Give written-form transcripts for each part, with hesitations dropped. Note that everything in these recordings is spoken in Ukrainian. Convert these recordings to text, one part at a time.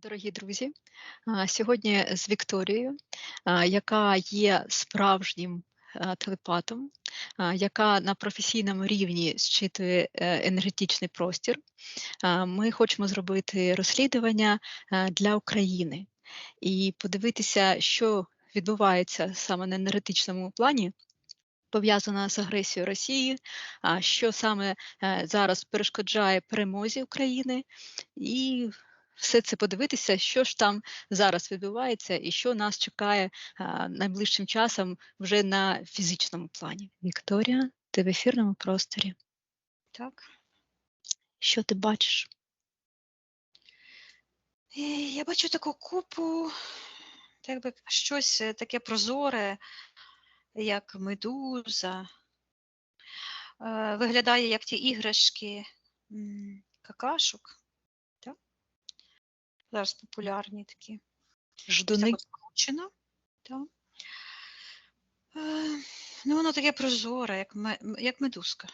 Дорогі друзі, сьогодні з Вікторією, яка є справжнім телепатом, яка на професійному рівні зчитує енергетичний простір. Ми хочемо зробити розслідування для України і подивитися, що відбувається саме на енергетичному плані, пов'язана з агресією Росії, що саме зараз перешкоджає перемозі України, і все це подивитися, що ж там зараз відбувається і що нас чекає найближчим часом вже на фізичному плані. Вікторія, ти в ефірному просторі. Так. Що ти бачиш? Я бачу таку купу, так би щось таке прозоре, як медуза. Виглядає як ті іграшки какашок. Так? Зараз популярні такі. Ждуни? Так от скручено. Так. Ну, воно таке прозоре, як медузка.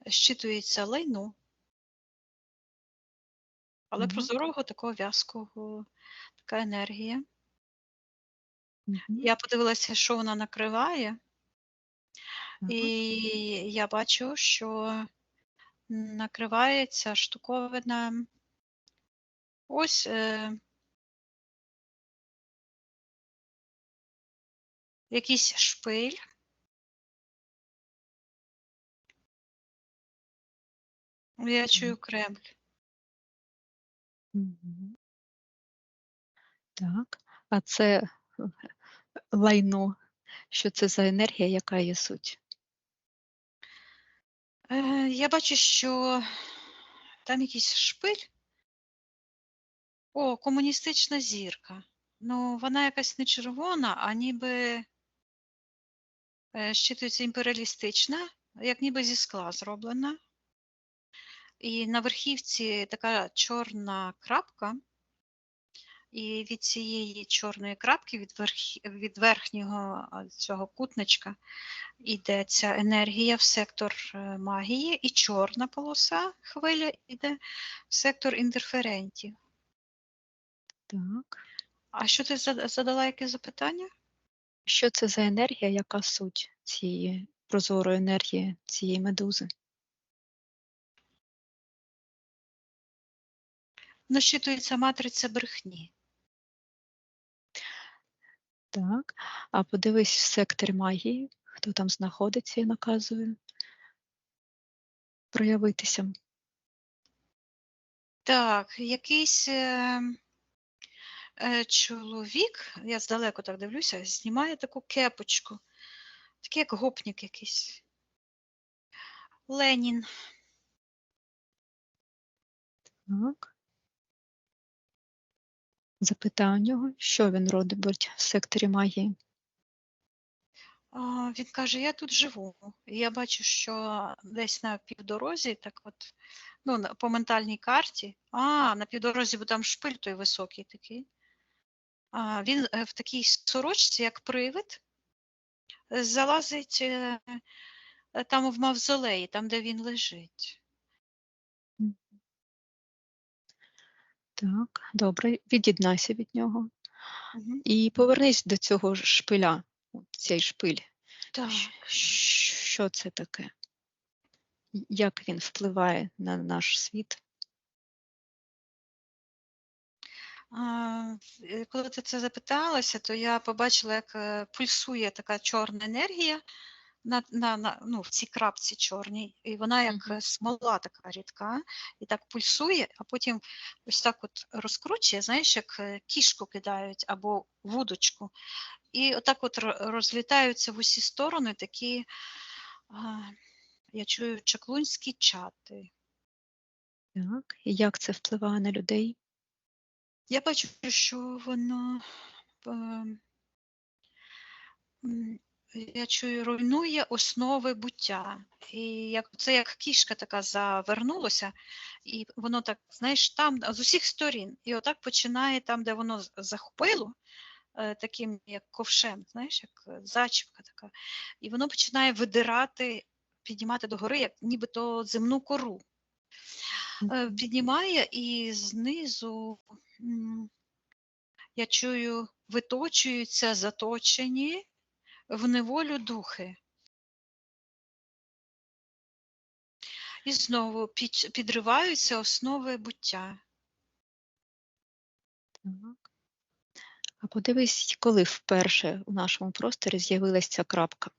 Щитується лайно. Але прозорого, такого в'язкого, така енергія. Я подивилася, що вона накриває, і я бачу, що накривається штуковина ось якийсь шпиль. Я чую Кремль. Так, а це лайно. Що це за енергія, яка є суть? Я бачу, що там якийсь шпиль. О, комуністична зірка. Ну, вона якась не червона, а ніби щитується імперіалістична, як ніби зі скла зроблена. І на верхівці така чорна крапка. І від цієї чорної крапки, від верхнього цього кутничка, йде ця енергія в сектор магії, і чорна полоса, хвиля, йде в сектор інтерферентів. Так. А що ти задала, яке запитання? Що це за енергія, яка суть цієї прозорої енергії, цієї медузи? Нащитується матриця брехні. Так, а подивись в секторі магії, хто там знаходиться і наказує проявитися. Так, якийсь чоловік, я здалеку так дивлюся, знімає таку кепочку, такий як гопник якийсь. Ленін. Так. Запитай у нього, що він робить в секторі магії. Він каже, я тут живу. І я бачу, що десь на півдорозі, так от, ну, по ментальній карті, на півдорозі, бо там шпиль той високий такий. Він в такій сорочці, як привид, залазить там в мавзолеї, там, де він лежить. Так, добре, від'єднайся від нього. І повернись до цього шпиля, цей шпиль. Так. Що це таке? Як він впливає на наш світ? Коли ти це запиталася, то я побачила, як пульсує така чорна енергія в цій крапці чорній, і вона як смола така рідка, і так пульсує, а потім ось так от розкручує, знаєш, як кішку кидають або вудочку. І отак от розлітаються в усі сторони такі, я чую, чаклунські чати. Так, і як це впливає на людей? Я бачу, що воно, я чую, руйнує основи буття. І це як кішка така завернулося, і воно так, знаєш, там з усіх сторін. І отак починає там, де воно захопило, таким як ковшем, знаєш, як зачіпка така. І воно починає видирати, піднімати догори, як нібито земну кору. Мгм. піднімає, і знизу я чую, виточуються заточені в неволю духи. І знову підриваються основи буття. Так. А подивись, коли вперше у нашому просторі з'явилась ця крапка.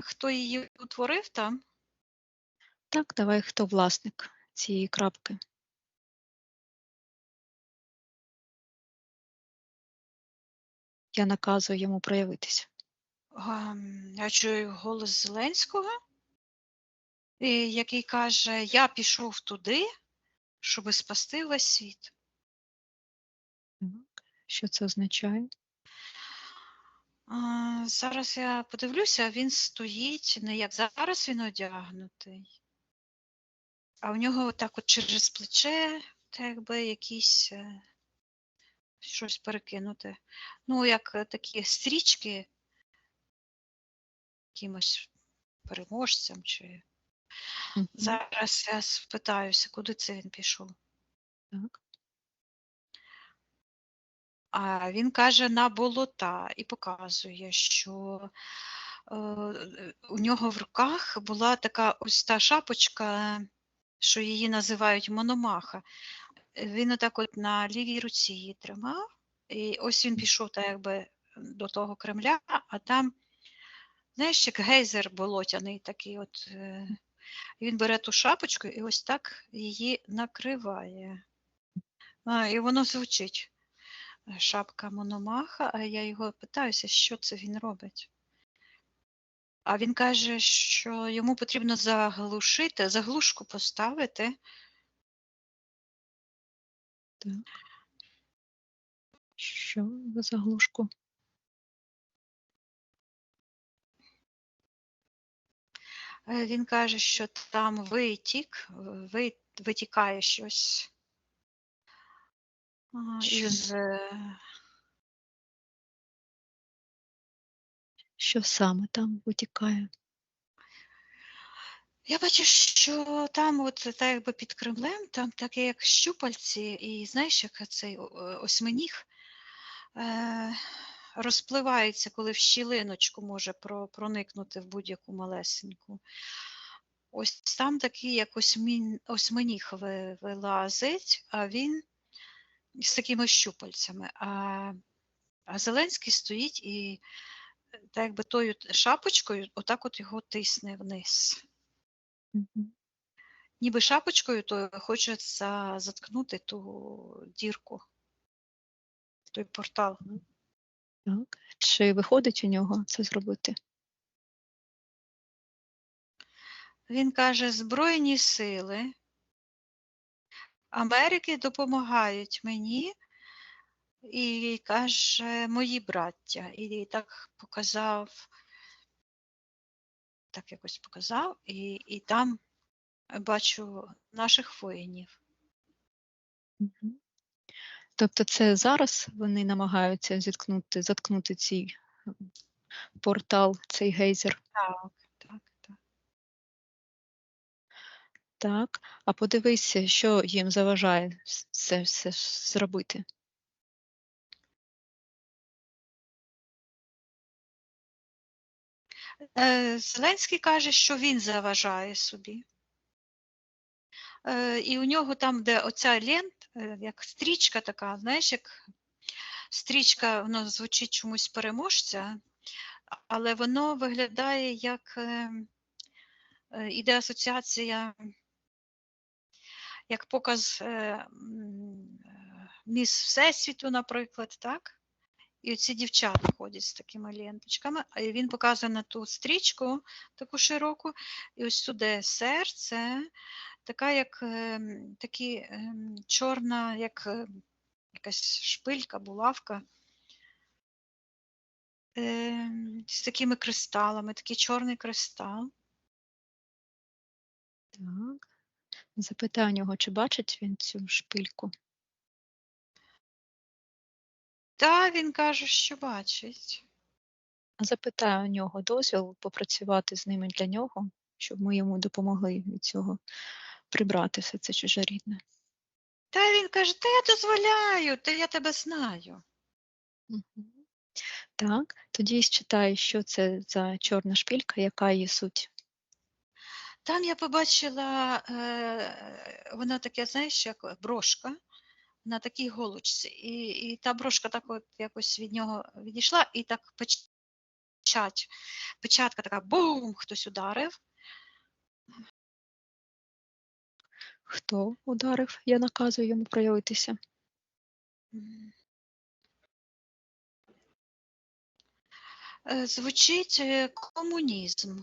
Хто її утворив там? Так, давай, хто власник цієї крапки? Я наказую йому проявитися. Я чую голос Зеленського, який каже: "Я пішов туди, щоби спасти весь світ". Так. Що це означає? Зараз я подивлюся, він стоїть, не як зараз він одягнутий, а у нього отак от через плече, так якби якісь щось перекинуте. Ну, як такі стрічки якимось переможцям чи. Мгм. Зараз я спитаюся, куди це він пішов. Так. А він каже: "На болота", і показує, що у нього в руках була така ось та шапочка, що її називають Мономаха. Він отак от на лівій руці її тримав, і ось він пішов так якби до того Кремля, а там, знаєш, як гейзер болотяний такий от. І він бере ту шапочку і ось так її накриває. І воно звучить. Шапка Мономаха, а я його питаюся, що це він робить. А він каже, що йому потрібно заглушку поставити. Так. Що за заглушку? Він каже, що там витікає щось Що, із. що саме там витікає? Я бачу, що там, от так якби під Кремлем, там таке як щупальці, і знаєш, як цей осьминіг е, розпливається, коли в щілиночку може проникнути в будь-яку малесеньку. Ось там такий як осьминіг вилазить, а він з такими щупальцями. А Зеленський стоїть і так якби тою шапочкою отак от його тисне вниз. Мгм. Ніби шапочкою то хоче заткнути ту дірку, той портал. Так. Чи виходить у нього це зробити? Він каже: "Збройні сили Америки допомагають мені", і каже: "Мої браття". І так показав, так якось показав, і там бачу наших воїнів. Мгм. Тобто це зараз вони намагаються заткнути цей портал, цей гейзер. Так, так, так. Так. А подивися, що їм заважає це все зробити. Зеленський каже, що він заважає собі. І у нього там, де оця як стрічка така, знаєш, як стрічка, воно звучить чомусь переможця, але воно виглядає як іде асоціація, як показ міс Всесвіту, наприклад, так? І оці дівчата ходять з такими ленточками, а він показує на ту стрічку таку широку, і ось сюди серце, така як чорна, як якась шпилька, булавка, з такими кристалами, такий чорний кристал. Так. Запитай у нього, чи бачить він цю шпильку. Та він каже, що бачить. Запитаю у нього дозвіл попрацювати з ними для нього, щоб ми йому допомогли від цього прибрати все це чужорідне. Та він каже: "Та я дозволяю, та я тебе знаю". Мгм. Так, тоді считай, що це за чорна шпилька, яка її суть. Там я побачила, вона таке, знаєш, як брошка на такій голочці. І та брошка так от якось від нього відійшла, і так печатка така бум, хтось ударив. Хто ударив? Я наказую йому проявитися. М. Звучить, комунізм.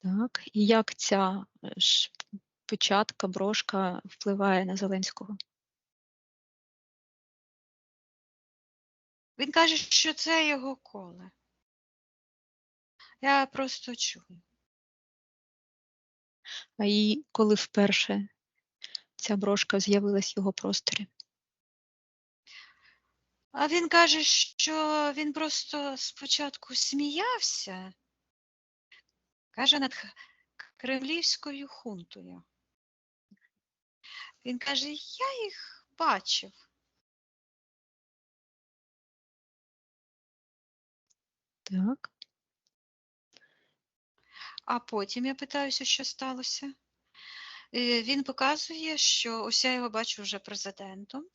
Так, і як ця печатка, брошка впливає на Зеленського? Він каже, що це його коле. Я просто чую. А і коли вперше ця брошка з'явилась в його просторі? А він каже, що він просто спочатку сміявся, каже, над кремлівською хунтою. Він каже: "Я їх бачив". Так, А потім я питаюся, що сталося. Він показує, що ось я його бачу вже президентом.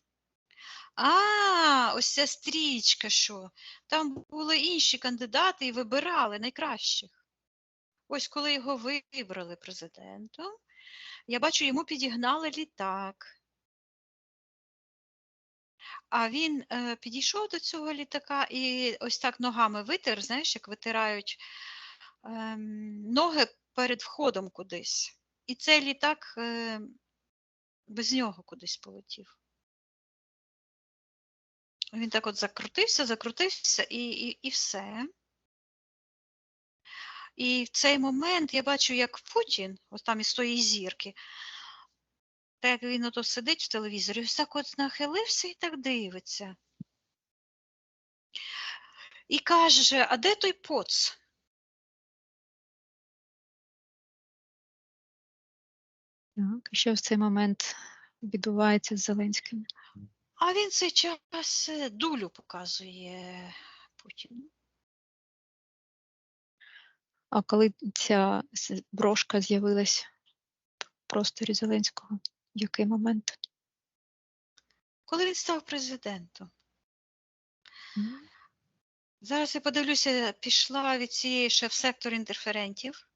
Ось ця стрічка, що там були інші кандидати і вибирали найкращих. Ось коли його вибрали президентом, я бачу, йому підігнали літак. А він, підійшов до цього літака і ось так ногами витер, знаєш, як витирають, ноги перед входом кудись. І цей літак, без нього кудись полетів. Він так от закрутився і все. І в цей момент я бачу, як Путін, ось там із тої зірки, так як він ото сидить в телевізорі, ось так от нахилився і так дивиться. І каже: "А де той поц?" так. І що в цей момент відбувається з Зеленським? А він цей час, дулю показує Путіну. А коли ця брошка з'явилась в просторі Зеленського? В який момент? Коли він став президентом. М, Зараз я подивлюся, пішла від цієї шеф-сектор інтерферентів.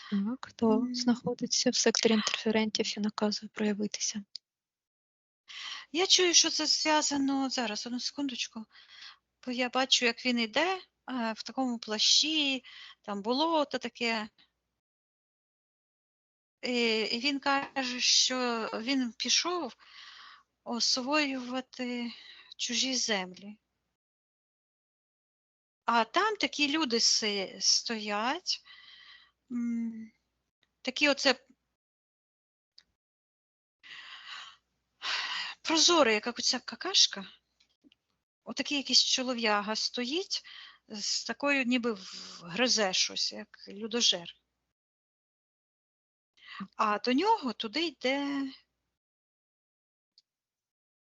Так, хто М, знаходиться в секторі інтерферентів і наказує проявитися? Я чую, що це зв'язано зараз, одну секундочку, бо я бачу, як він іде, в такому плащі, там болото таке. І він каже, що він пішов освоювати чужі землі. А там такі люди стоять, такі оце прозорий, як оця какашка. Отакий якийсь чолов'яга стоїть з такою, ніби гризе щось, як людожер. А до нього туди йде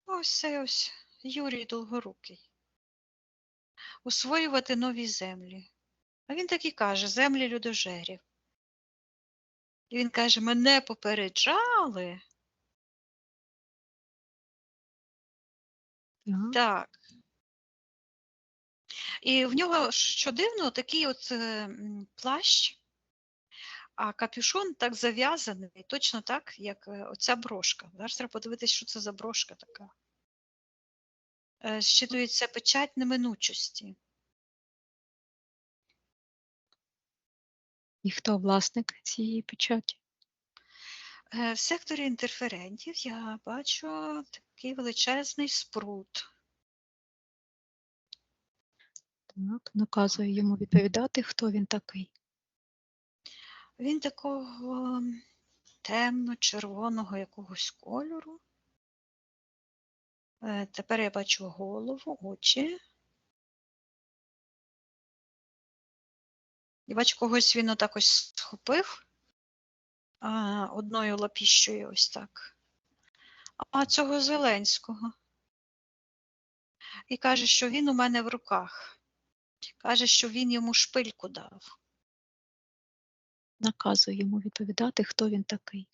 ось цей ось Юрій Долгорукий. Освоювати нові землі. А він так і каже: землі людожерів. І він каже: "Мене попереджали". Так, Так. І в нього, що дивно, такий от, плащ, а капюшон так зав'язаний, точно так, як, оця брошка. Зараз треба подивитись, що це за брошка така. Зчитується печать неминучості. і хто власник цієї печаті? В секторі інтерферентів я бачу такий величезний спрут. Так, наказує йому відповідати, хто він такий. Він такого темно-червоного якогось кольору. Тепер я бачу голову, очі. І бачу, когось він отак ось схопив одною лапіщею ось так. А цього Зеленського. І каже, що він у мене в руках. Каже, що він йому шпильку дав. Наказує йому відповідати, хто він такий.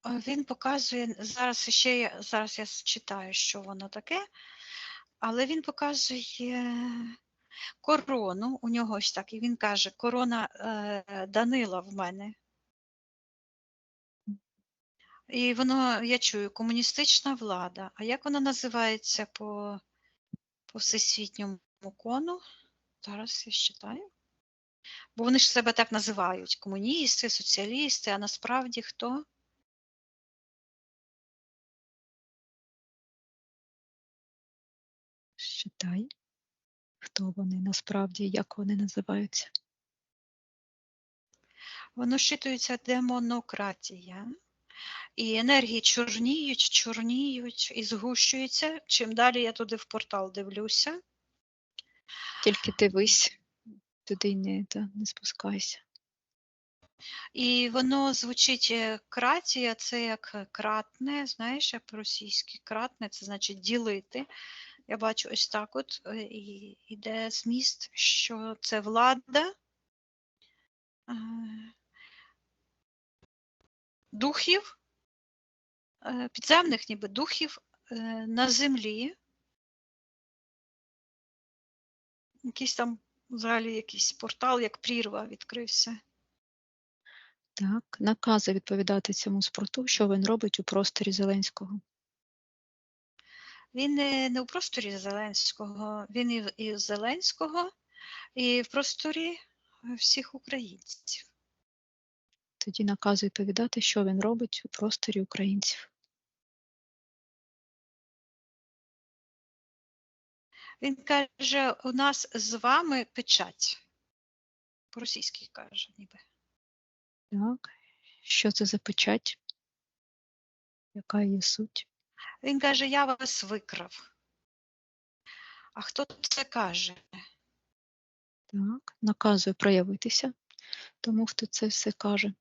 Він показує, зараз я читаю, що воно таке, але він показує корону, у нього ось так, і він каже, корона Данила в мене. І воно, я чую, комуністична влада. А як вона називається по всесвітньому кону? Зараз я читаю. Бо вони ж себе так називають: комуністи, соціалісти, а насправді хто? Считай, хто вони насправді, як вони називаються. Воно щитується демонократія. І енергії чорніють і згущуються. Чим далі я туди в портал дивлюся. Тільки дивись, туди не спускайся. І воно звучить кратія, це як кратне, знаєш, як по-російськи кратне, це значить ділити. Я бачу ось так от, і іде зміст, що це влада духів, підземних ніби духів на землі. Якийсь там взагалі якийсь портал, як прірва відкрився. Так, наказує відповідати цьому спруту, що він робить у просторі Зеленського. Він не у просторі Зеленського, він і в Зеленського, і в просторі всіх українців. Тоді наказує відповідати, що він робить у просторі українців. Він каже, у нас з вами печать. По-російськи каже, ніби. Так, що це за печать? Яка її суть? Він каже, я вас викрав. А хто це каже? Так, наказує проявитися тому, хто це все каже.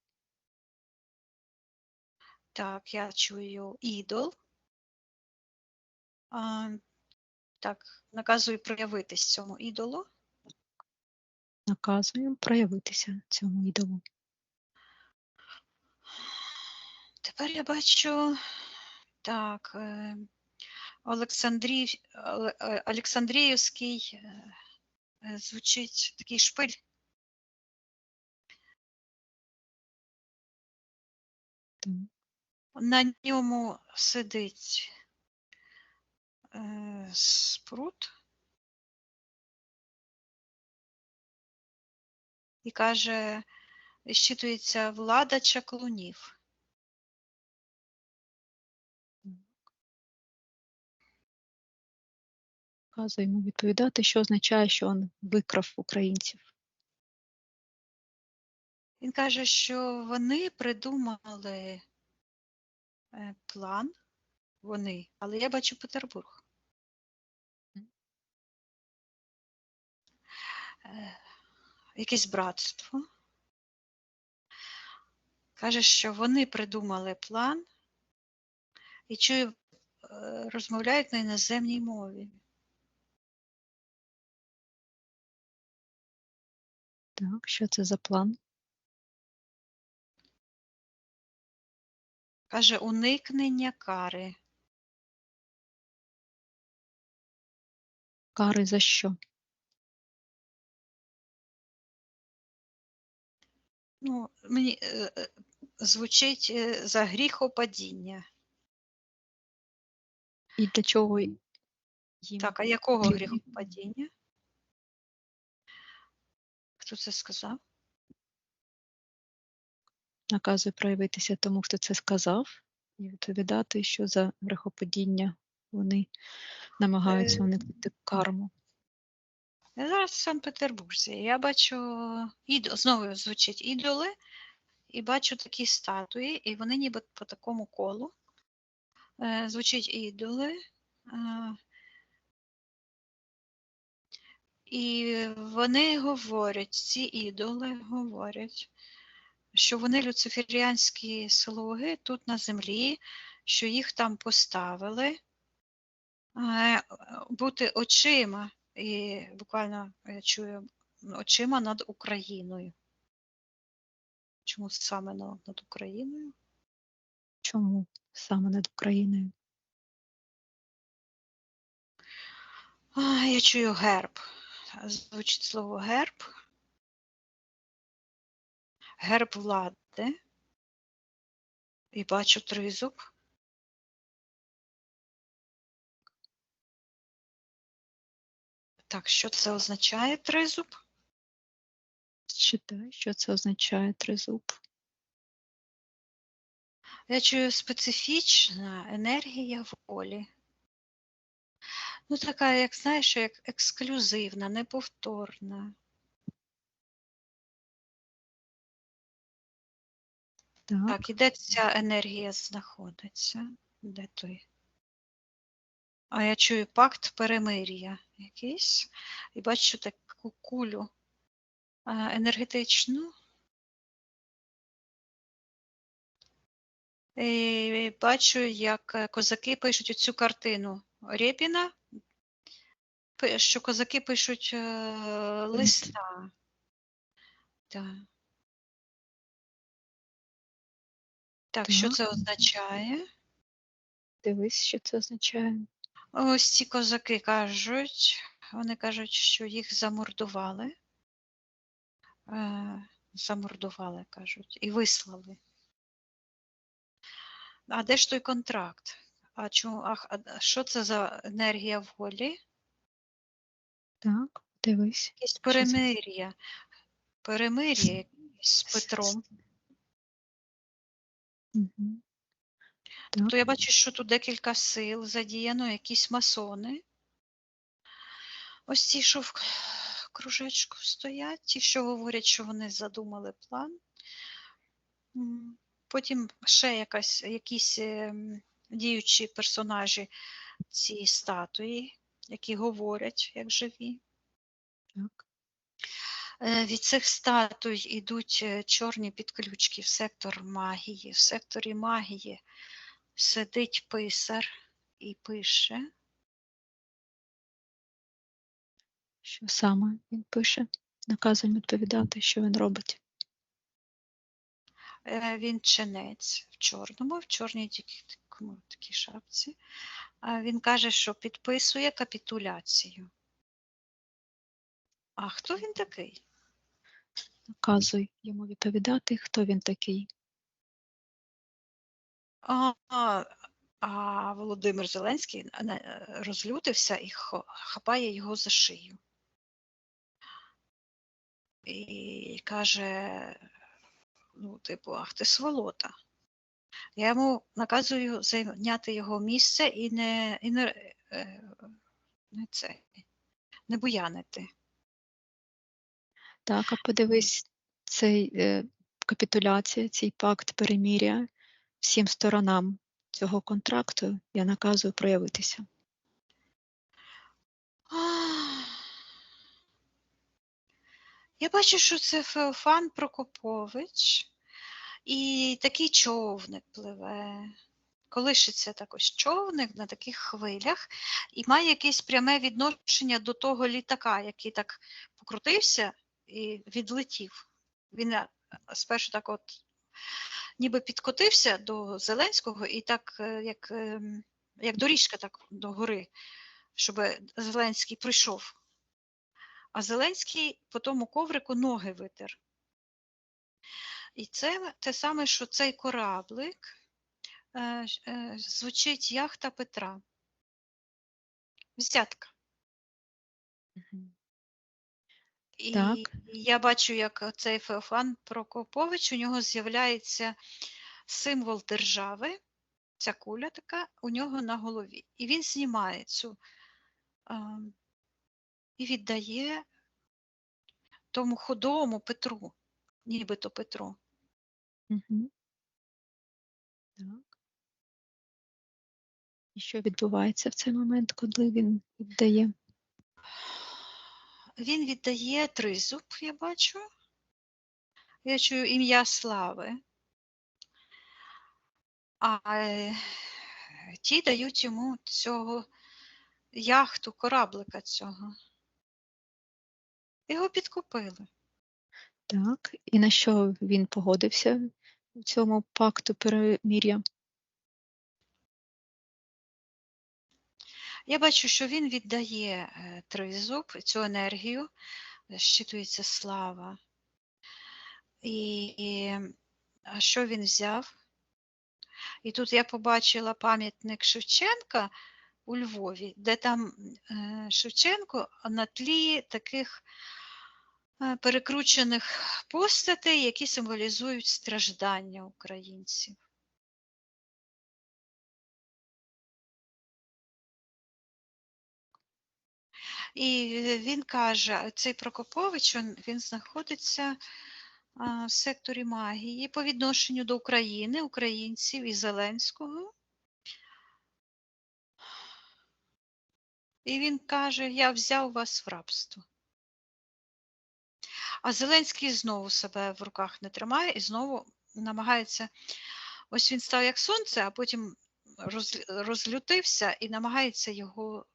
Так, я чую ідол. Так, наказую проявитись цьому ідолу. Наказує проявитися цьому ідолу. Тепер я бачу, так, Олександріївський звучить такий шпиль. Так. На ньому сидить спрут і каже, щитується влада чаклунів. Наказує йому відповідати, що означає, що він викрав українців. Він каже, що вони придумали план, але я бачу Петербург. Якесь братство. Каже, що вони придумали план і чую, розмовляють на іноземній мові. Так, що це за план? Каже, уникнення кари. Кари за що? Ну, мені звучить за гріхопадіння. І для чого їм? Так, а якого гріхопадіння? Хто це сказав? Наказує проявитися тому, хто це сказав, і відповідати, що за грехопадіння вони намагаються уникнути карму. Я зараз в Санкт-Петербурзі. Я бачу знову звучить ідоли, і бачу такі статуї, і вони ніби по такому колу. Звучить ідоли. І вони говорять, ці ідоли говорять, що вони люциферіанські слуги тут на землі, що їх там поставили бути очима, і буквально я чую очима над Україною. Чому саме над Україною? Чому саме над Україною? Я чую герб. Звучить слово герб. Герб влади. І бачу тризуб. Так, що це означає тризуб? Читай, що це означає тризуб. Я чую специфічна енергія волі. Ну, така, як знаєш, як ексклюзивна, неповторна. Так, і де ця енергія знаходиться? Де той? А я чую пакт перемир'я якийсь. І бачу таку кулю енергетичну. І бачу, як козаки пишуть оцю картину Рєпіна, що козаки пишуть листа. Так. Так, що це означає? Дивись, що це означає. Ось ці козаки кажуть, вони кажуть, що їх замордували. Замордували, кажуть, і вислали. А де ж той контракт? А що це за енергія волі? Так, дивись. Якесь перемир'я. Перемир'я якесь з Петром. Угу. Тобто я бачу, що тут декілька сил задіяно, якісь масони. Ось ці, що в кружечку стоять, ті, що говорять, що вони задумали план. Потім ще якісь діючі персонажі, ці статуї, які говорять, як живі. Так. Від цих статуй йдуть чорні підключки в сектор магії. В секторі магії сидить писар і пише. Що саме він пише? Наказуємо відповідати, що він робить. Він ченець в чорному, в чорній такій шапці. Він каже, що підписує капітуляцію. А хто він такий? Наказуй йому відповідати, хто він такий. А Володимир Зеленський розлютився і хапає його за шию. І каже, ах ти сволота. Я йому наказую зайняти його місце і не буянити. Так, а подивись, цей капітуляція, цей пакт перемир'я всім сторонам цього контракту я наказую проявитися. Я бачу, що це Феофан Прокопович, і такий човник пливе. Колишиться також човник на таких хвилях і має якесь пряме відношення до того літака, який так покрутився і відлетів. Він спершу так от ніби підкотився до Зеленського і так, як доріжка так до гори, щоб Зеленський прийшов. А Зеленський по тому коврику ноги витер. І це те саме, що цей кораблик звучить яхта Петра. Взятка. І Так. я бачу, як цей Феофан Прокопович, у нього з'являється символ держави, ця куля така, у нього на голові. І він знімає і віддає тому худому Петру, нібито Петру. Мгм. Так. І що відбувається в цей момент, коли він віддає? Він віддає тризуб, я бачу. Я чую ім'я слави. А ті дають йому цього яхту, кораблика цього. Його підкупили. Так. І на що він погодився у цьому пакту перемир'я? Я бачу, що він віддає тризуб, цю енергію, щитується слава. І а що він взяв? І тут я побачила пам'ятник Шевченка у Львові, де там Шевченко на тлі таких перекручених постатей, які символізують страждання українців. І він каже, цей Прокопович, він знаходиться в секторі магії по відношенню до України, українців і Зеленського. І він каже, я взяв вас в рабство. А Зеленський знову себе в руках не тримає і знову намагається, ось він став як сонце, а потім розлютився і намагається його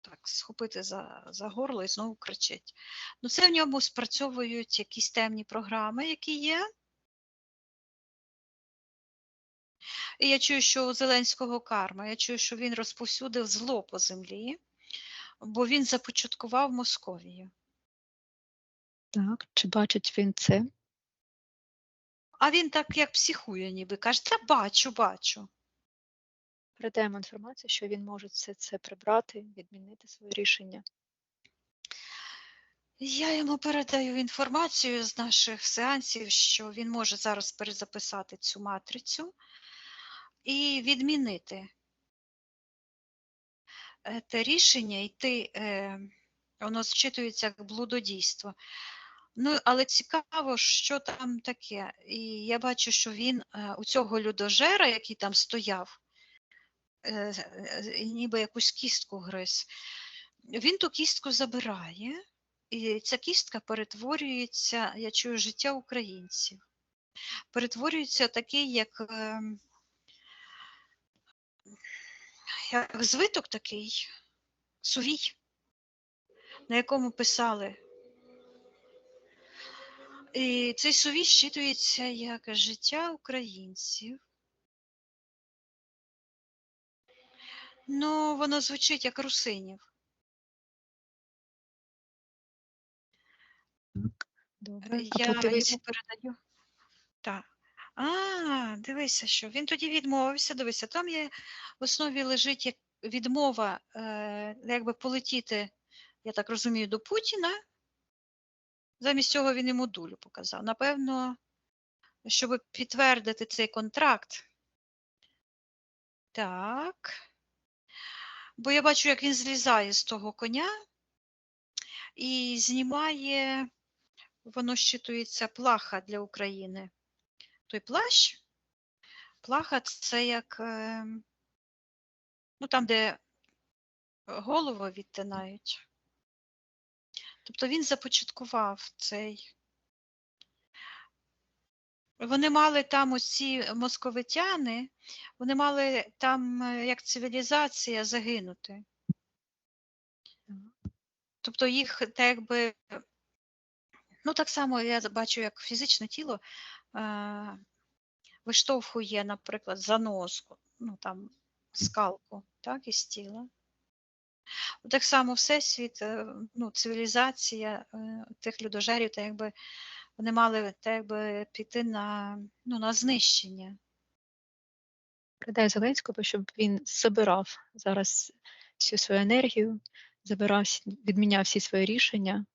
так схопити за горло і знову кричить. Ну, це в ньому спрацьовують якісь темні програми, які є. І я чую, що у Зеленського карма, я чую, що він розповсюдив зло по землі, бо він започаткував Московію. Так. Чи бачить він це? А він так як психує ніби, каже, та бачу. Передаємо інформацію, що він може все це прибрати, відмінити своє рішення. Я йому передаю інформацію з наших сеансів, що він може зараз перезаписати цю матрицю і відмінити те рішення, йти, воно зчитується як блудодійство. Ну, але цікаво, що там таке. І я бачу, що він у цього людожера, який там стояв, ніби якусь кістку гриз, він ту кістку забирає, і ця кістка перетворюється, я чую, життя українців. Перетворюється такий, як звиток такий, сувій, на якому писали. І цей сувій щитується як життя українців. Ну, воно звучить як русинів. Так. Добре. А Я подивись. йому передаю. Так. Дивися, що він тоді відмовився. Дивися, там є в основі лежить як відмова, якби полетіти, я так розумію, до Путіна. Замість цього він йому дулю показав. Напевно, щоб підтвердити цей контракт. Так. Бо я бачу, як він злізає з того коня і знімає, воно щитується, плаха для України. Той плащ, плаха це як, ну там, де голову відтинають. Тобто він започаткував цей. Вони мали там усі московитяни, вони мали там як цивілізація загинути. Тобто їх так якби, ну так само я бачу, як фізичне тіло виштовхує, наприклад, занозку, ну там скалку, так, із тіла. Так само Всесвіт, ну, цивілізація тих людожерів, так якби вони мали так якби піти на, ну, на знищення. Передай Зеленському, щоб він забирав зараз всю свою енергію, відміняв всі свої рішення,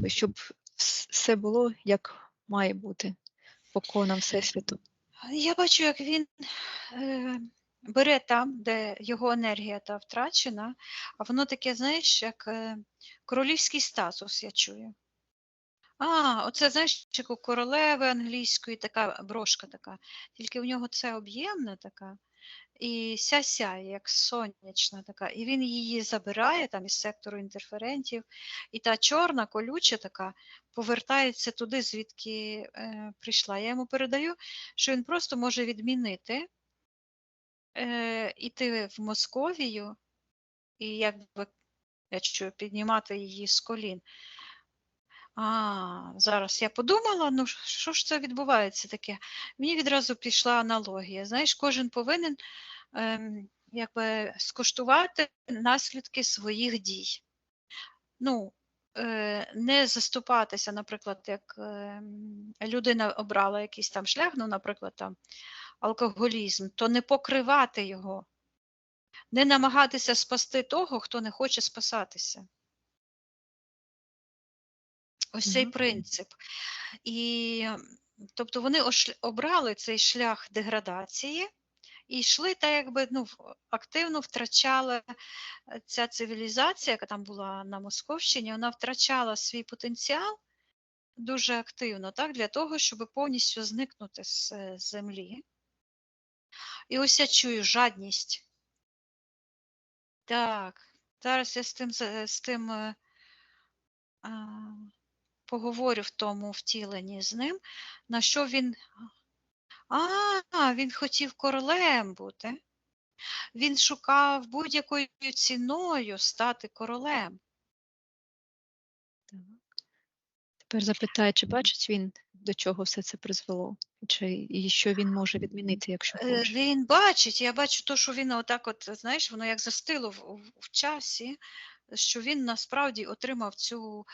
щоб все було, як має бути, по конам Всесвіту. Я бачу, як він бере там, де його енергія та втрачена, а воно таке, знаєш, як королівський статус, я чую. Оце, знаєш, як у королеви англійської така брошка така, тільки в нього це об'ємна така, і сяє, як сонячна така, і він її забирає там із сектору інтерферентів, і та чорна, колюча така, повертається туди, звідки прийшла. Я йому передаю, що він просто може відмінити, іти в Московію, і якби, я чую, піднімати її з колін. Зараз я подумала, ну що ж це відбувається таке? Мені відразу пішла аналогія. Знаєш, кожен повинен якби скуштувати наслідки своїх дій. Ну, не заступатися, наприклад, як людина обрала якийсь там шлях, ну, наприклад, там алкоголізм, то не покривати його, не намагатися спасти того, хто не хоче спасатися. Ось цей принцип. І, тобто вони обрали цей шлях деградації і йшли, так якби, ну, активно втрачала ця цивілізація, яка там була на Московщині, вона втрачала свій потенціал дуже активно, так, для того, щоб повністю зникнути з землі. І ось я чую жадність. Так, зараз я з тим поговорю в тому втіленні з ним, на що він. Він хотів королем бути. Він шукав будь-якою ціною стати королем. Так. Тепер запитаю, чи бачить він, до чого все це призвело? І що він може відмінити, якщо хоче? Він бачить, я бачу то, що він отак от, знаєш, воно як застило в часі, що він насправді отримав цю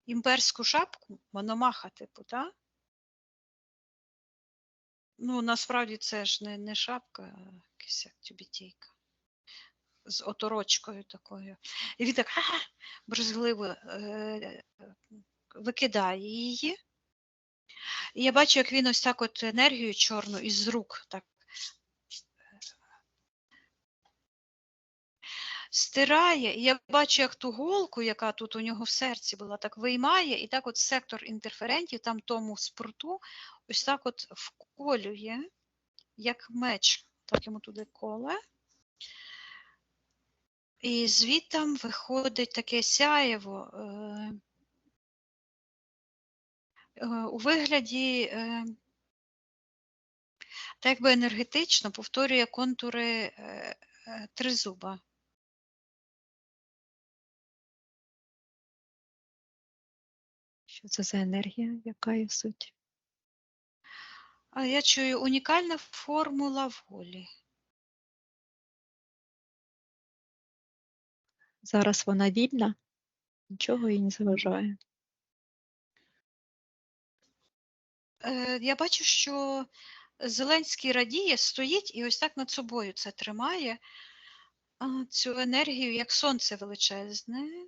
імперську шапку, мономаха, типу, так? Ну, насправді це ж не шапка, а якась як тюбетейка. З оторочкою такою. І він так брезгливо викидає її. І я бачу, як він ось так от енергію чорну із рук так стирає. І я бачу, як ту голку, яка тут у нього в серці була, так виймає, і так от сектор інтерферентів, там тому спруту, ось так от вколює, як меч. Так йому туди коле. І звідтам виходить таке сяєво у вигляді, так якби енергетично повторює контури тризуба. Що це за енергія? Яка є суть? Я чую унікальна формула волі. Зараз вона вільна, нічого їй не заважає. Я бачу, що Зеленський радіє, стоїть і ось так над собою це тримає, цю енергію, як сонце величезне.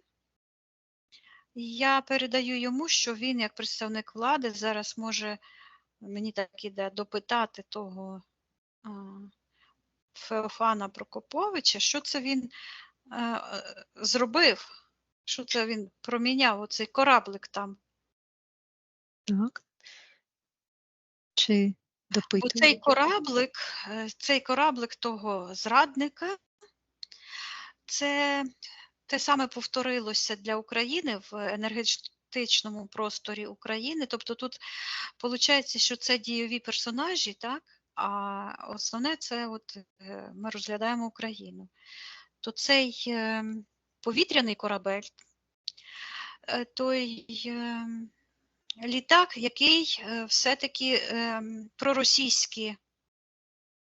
Я передаю йому, що він, як представник влади, зараз може, мені так іде, допитати того Феофана Прокоповича, що це він зробив, що це він проміняв оцей кораблик там. Так. Чи Бо допитує? цей кораблик того зрадника, це те саме повторилося для України в енергетичному просторі України. Тобто тут виходить, що це дійові персонажі, так? А основне це от ми розглядаємо Україну. То цей повітряний корабель, той літак, який все-таки проросійські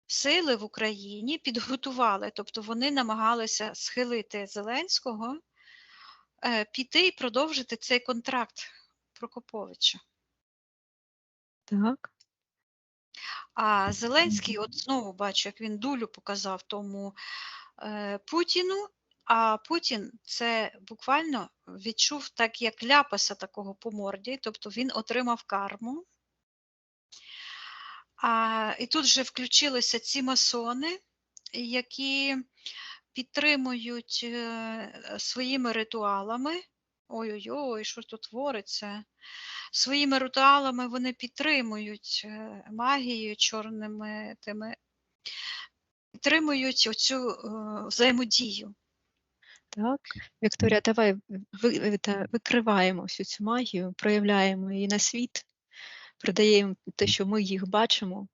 сили в Україні підготували, тобто вони намагалися схилити Зеленського, піти і продовжити цей контракт Прокоповича. Так. А Зеленський, от знову бачу, як він дулю показав тому Путіну, а Путін це буквально відчув так, як ляпаса такого по морді, тобто він отримав карму. І тут же включилися ці масони, які підтримують своїми ритуалами. Ой-ой-ой, що тут твориться? Своїми ритуалами вони підтримують магією, чорними тими, підтримують оцю взаємодію. Так, Вікторія, давай викриваємо всю цю магію, проявляємо її на світ, продаємо те, що ми їх бачимо,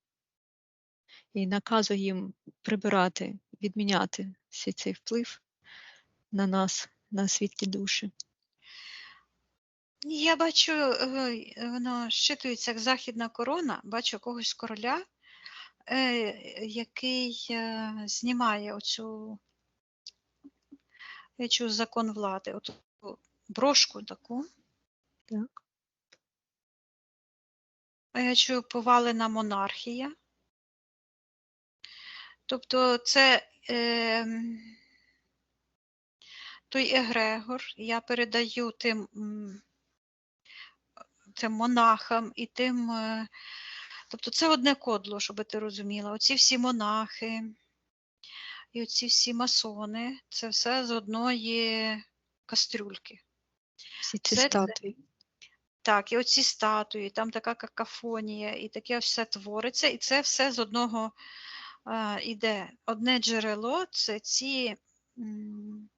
і наказуємо їм прибирати, відміняти всі цей вплив на нас, на світлі душі. Я бачу, воно щитується як західна корона, бачу когось короля, який знімає оцю, я чую, закон влади, оту брошку таку. Так. Я чую, повалена монархія. Тобто це той егрегор, я передаю тим монахам і тим, тобто це одне кодло, щоб ти розуміла. Оці всі монахи і оці всі масони, це все з одної кастрюльки. Всі ці Все це, статуї. так, і оці статуї, там така какафонія, і таке все твориться, і це все з одного іде. Одне джерело – це ці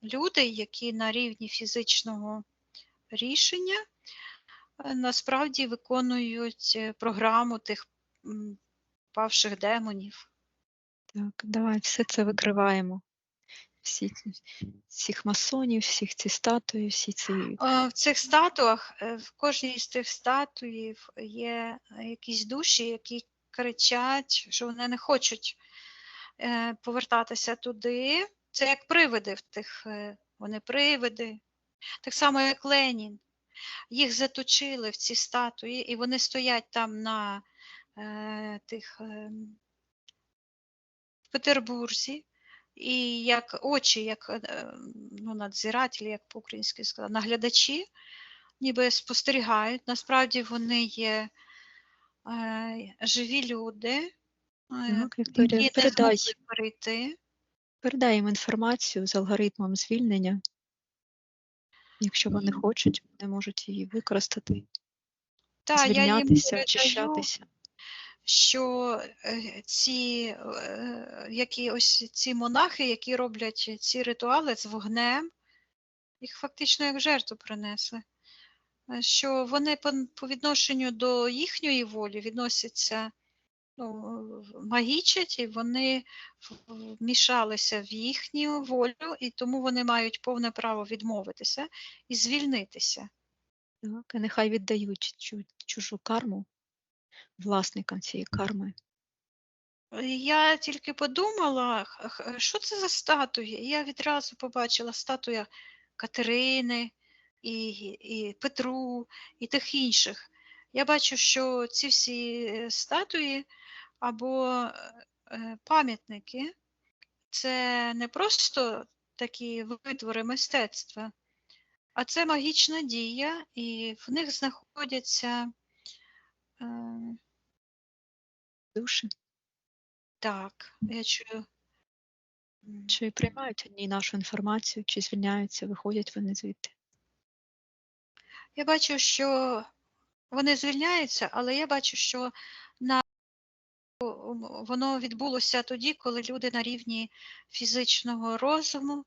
люди, які на рівні фізичного рішення насправді виконують програму тих павших демонів. Так, давай все це викриваємо. Всіх масонів, всіх ці статуї, всі ці... В цих статуях, в кожній з тих статуїв є якісь душі, які кричать, що вони не хочуть повертатися туди. Це як привиди в тих, вони привиди. Так само, як Ленін. Їх заточили в ці статуї, і вони стоять там на тих в Петербурзі, і як очі, як надзирателі, як по-українськи сказати, наглядачі, ніби спостерігають. Насправді вони є живі люди, Так, Вікторія, які не змогли перейти. Передай їм інформацію з алгоритмом звільнення. Якщо вони хочуть, вони можуть її використати, Так, я їм звільнятися, передаю, очищатися. що ці монахи, які роблять ці ритуали з вогнем, їх фактично як жертву принесли. Що вони по відношенню до їхньої волі відносяться, магічать, і вони вмішалися в їхню волю, і тому вони мають повне право відмовитися і звільнитися. Так, і нехай віддають чужу карму власникам цієї карми. Я тільки подумала, що це за статуї? І я відразу побачила статуя Катерини, і Петру, і тих інших. Я бачу, що ці всі статуї або пам'ятники – це не просто такі витвори мистецтва, а це магічна дія, і в них знаходяться Душі. Так, я чую. Чи приймають одні нашу інформацію, чи звільняються, виходять вони звідти? Я бачу, що вони звільняються, але я бачу, що воно відбулося тоді, коли люди на рівні фізичного розуму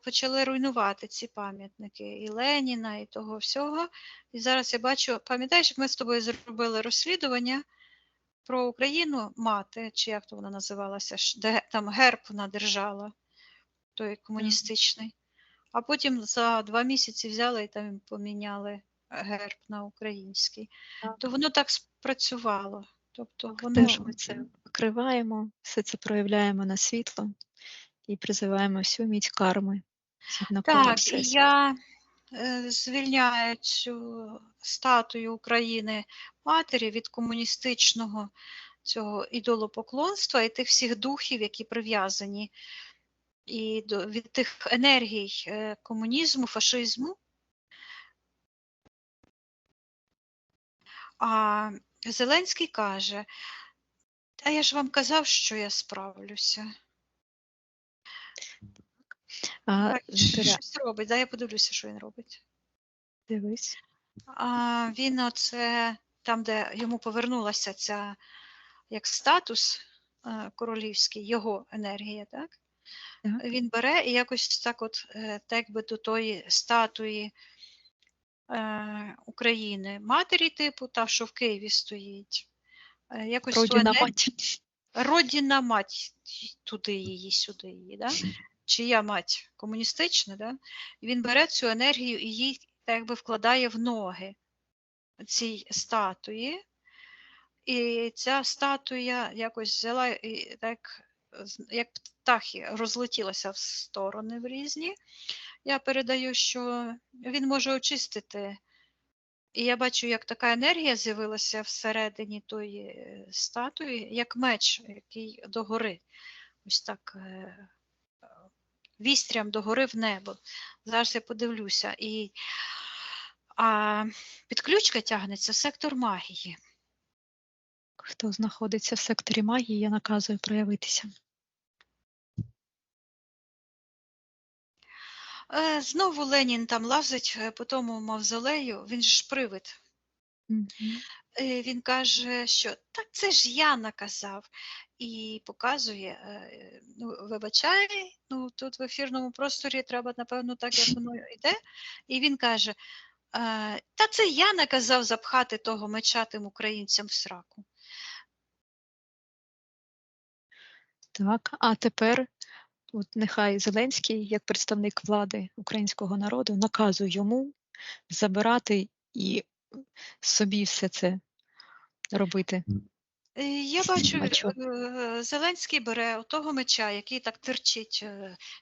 почали руйнувати ці пам'ятники і Леніна, і того всього. І зараз я бачу, пам'ятаєш, ми з тобою зробили розслідування про Україну мати, чи як то вона називалася, де там герб вона держала, той комуністичний. А потім за 2 місяці взяли і там поміняли герб на український. Так. То воно так спрацювало. Тобто воно... Теж ми це викриваємо, все це проявляємо на світло і призиваємо всю міць карми. Так, і я звільняю цю статую України матері від комуністичного цього ідолопоклонства і тих всіх духів, які прив'язані і від тих енергій комунізму, фашизму. А Зеленський каже, Та я ж вам казав, що я справлюся. Так, щось робить, да, я подивлюся, що він робить. Дивись. Він оце, там, де йому повернулася ця, як статус королівський, його енергія, так? Так. Він бере і якось так от, так би до тої статуї України, матері типу, та, що в Києві стоїть, якось ту Родина енергію, мать. родина мать, туди її, сюди її, да? Чия мать комуністична, да? І він бере цю енергію і їй так би вкладає в ноги цій статуї, і ця статуя якось взяла і так, як птахи, розлетілася в сторони в різні. Я передаю, що він може очистити. І я бачу, як така енергія з'явилася всередині тої статуї, як меч, який догори. Ось так вістрям догори в небо. Зараз я подивлюся. А підключка тягнеться в сектор магії. Хто знаходиться в секторі магії, я наказую проявитися. Знову Ленін там лазить по тому мавзолею, він ж привид. Мгм. Він каже, що так це ж я наказав. І показує, ну, вибачай, ну тут в ефірному просторі треба, напевно, так, як воно йде. І він каже, та це я наказав запхати того меча тим українцям в сраку. Так, а тепер от нехай Зеленський, як представник влади українського народу, наказує йому забирати і собі все це робити. Я бачу, А чо? Зеленський бере того меча, який так терчить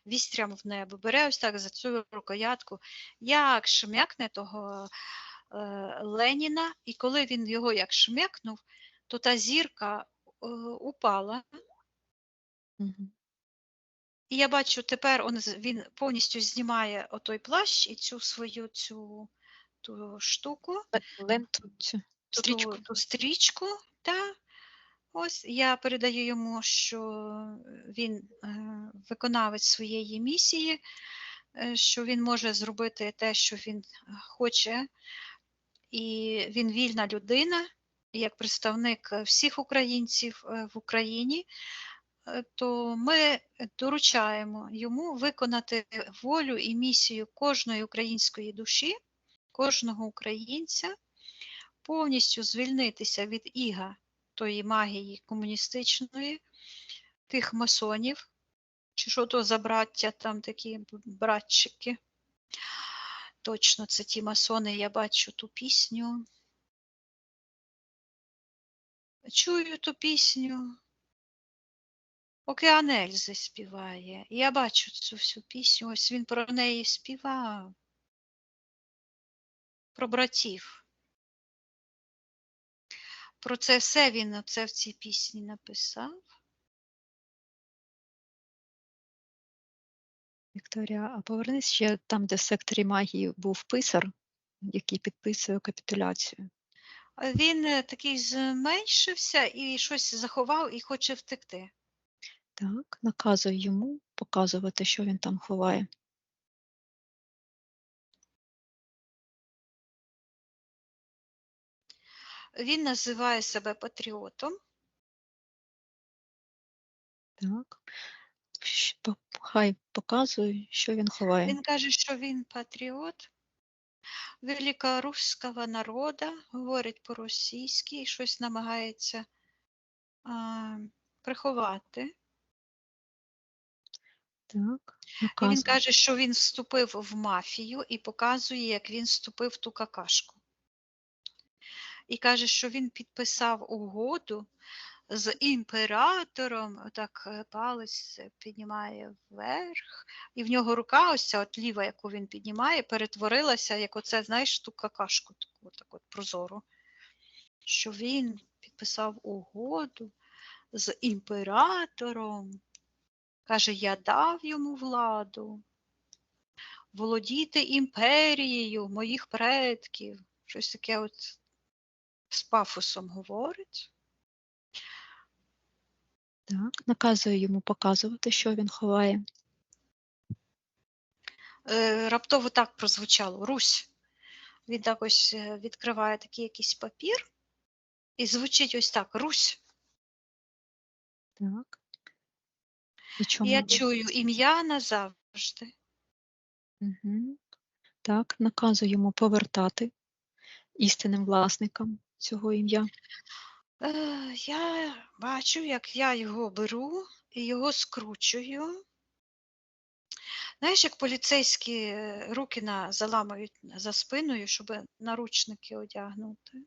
вістрям в небо, бере ось так за цю рукоятку, як шмякне того Леніна, і коли він його як шмякнув, то та зірка упала. Мгм. І я бачу, тепер він повністю знімає отой плащ і цю свою ту штуку, Ленту цю стрічку. ту стрічку. Та, ось я передаю йому, що він виконавець своєї місії, що він може зробити те, що він хоче, і він вільна людина, і як представник всіх українців в Україні, то ми доручаємо йому виконати волю і місію кожної української душі, кожного українця, повністю звільнитися від іга тої магії комуністичної, тих масонів, чи що то за браття там такі братчики. Точно, це ті масони, я бачу ту пісню. Чую ту пісню. Океан Ельзи співає. Я бачу цю всю пісню, ось він про неї співав. Про братів. Про це все він оце в цій пісні написав. Вікторія, а повернись ще там, де в секторі магії був писар, який підписує капітуляцію. Він такий зменшився і щось заховав і хоче втекти. Так, наказує йому показувати, що він там ховає. Він називає себе патріотом. Так. Хай показує, що він ховає. Він каже, що він патріот великоруського народу, говорить по-російськи і щось намагається приховати. Так, І він наказує. каже, що він вступив в мафію і показує, як він вступив в ту какашку. І каже, що він підписав угоду з імператором, так палець піднімає вверх, і в нього рука, ось ця от ліва, яку він піднімає, перетворилася, як оце, знаєш, ту какашку, таку так от прозору. Що він підписав угоду з імператором. Каже, я дав йому владу володіти імперією моїх предків. Щось таке от з пафосом говорить. Так, наказує йому показувати, що він ховає. Раптово так прозвучало: Русь. Він так ось відкриває такий якийсь папір і звучить ось так: Русь. Так. І І я чому? чую ім'я назавжди. Угу. Так, наказує йому повертати істинним власникам цього ім'я. Я бачу, як я його беру і його скручую. Знаєш, як поліцейські руки заламують за спиною, щоб наручники одягнути.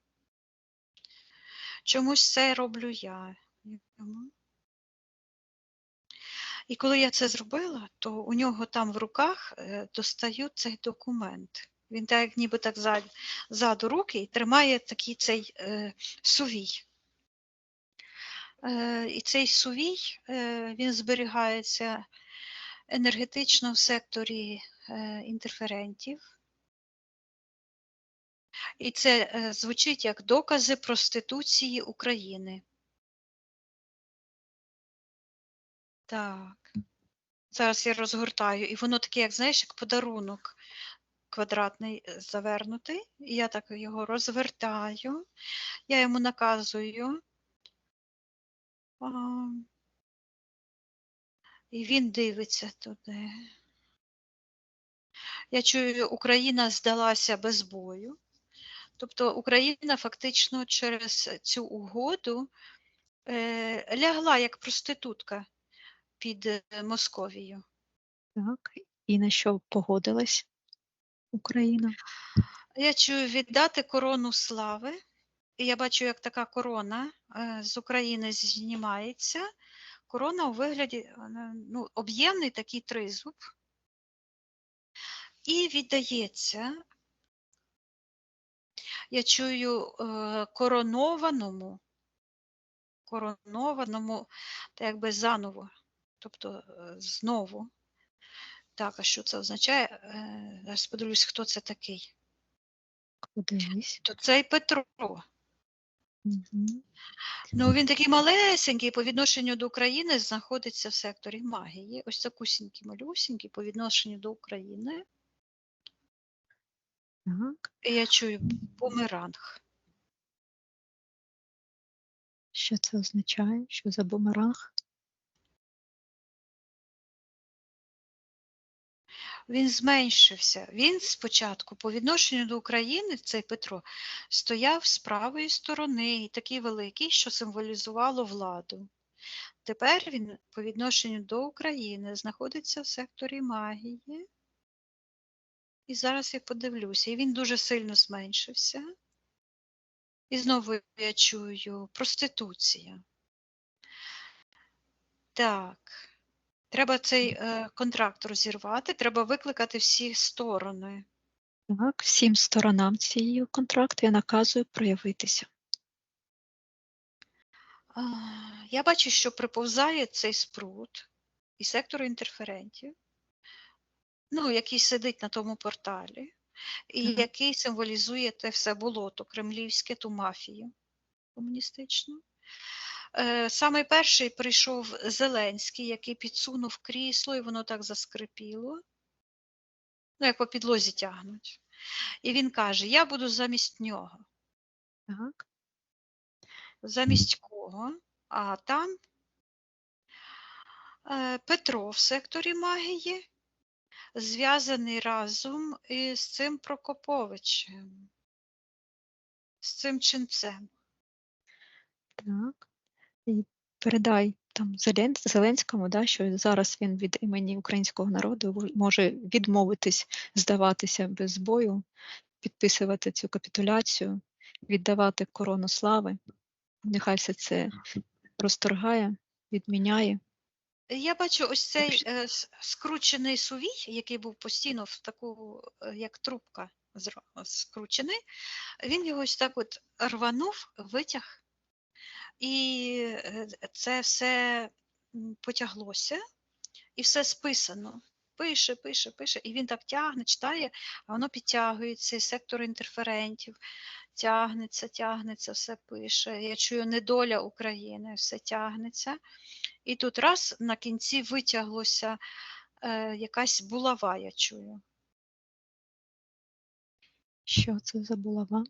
Чомусь це роблю я. І коли я це зробила, то у нього там в руках достаю цей документ. Він так, як ніби так ззаду руки і тримає такий цей сувій. І цей сувій, він зберігається енергетично в секторі інтерферентів. І це звучить як докази проституції України. Так. Зараз я розгортаю, і воно таке, як, знаєш, як подарунок квадратний завернутий. І я так його розвертаю, я йому наказую. І він дивиться туди. Я чую, Україна здалася без бою. Тобто Україна фактично через цю угоду лягла як проститутка під Московію. Так. І на що погодилась Україна? Я чую віддати корону слави. І я бачу, як така корона з України знімається. Корона у вигляді, об'ємний такий тризуб. І віддається, я чую, коронованому, та якби заново, тобто знову. Так, а що це означає? Зараз подивлюсь, хто це такий. Подивись. То цей Петро. Угу. Ну, він такий малесенький по відношенню до України знаходиться в секторі магії. Ось такусінький, малюсінький по відношенню до України. Так. І я чую бумеранг. Що це означає? Що за бумеранг? Він зменшився. Він спочатку по відношенню до України, цей Петро, стояв з правої сторони, і такий великий, що символізувало владу. Тепер він по відношенню до України знаходиться в секторі магії. І зараз я подивлюся, і він дуже сильно зменшився. І знову я чую проституція. Так, треба цей контракт розірвати, треба викликати всі сторони. Так, всім сторонам цієї контракту я наказую проявитися. Я бачу, що приповзає цей спрут із сектору інтерферентів, який сидить на тому порталі, і Так. який символізує те все болото кремлівське, ту мафію комуністичну. Саме перший прийшов Зеленський, який підсунув крісло, і воно так заскрипіло, як по підлозі тягнуть. І він каже: я буду замість нього. Так. Замість кого? А там Петро в секторі магії, зв'язаний разом із цим Прокоповичем, з цим ченцем. Так. І передай там Зеленському, да, що зараз він від імені українського народу може відмовитись здаватися без бою, підписувати цю капітуляцію, віддавати корону слави. Нехай все це розторгає, відміняє. Я бачу ось цей скручений сувій, який був постійно в таку, як трубка скручений, він його ось так от рванув, витяг, і це все потяглося, і все списано пише, пише, пише, і він так тягне, читає, а воно підтягується, і сектор інтерферентів тягнеться, тягнеться, все пише. Я чую недоля України, все тягнеться. І тут раз на кінці витяглося якась булава, я чую. Що це за булава?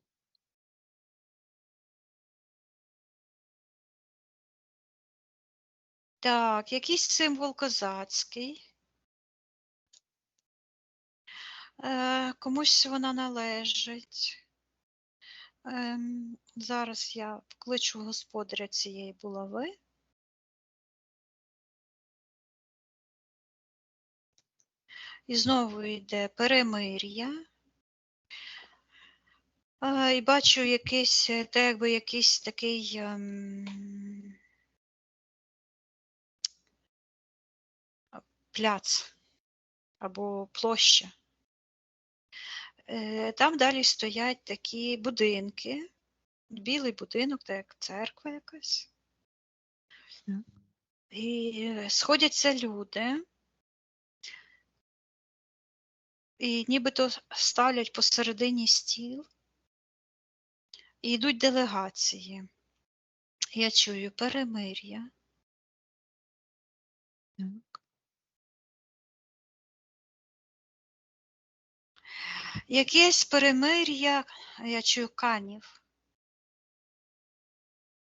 Так, якийсь символ козацький. Комусь вона належить. Зараз я вкличу господаря цієї булави. І знову йде перемир'я. І бачу якийсь, так якби якийсь такий пляц або площа. Там далі стоять такі будинки, білий будинок, так як церква якась. Так. І сходяться люди, і нібито ставлять посередині стіл, і йдуть делегації. Я чую перемир'я. Так. Якесь перемир'я, я чую канів.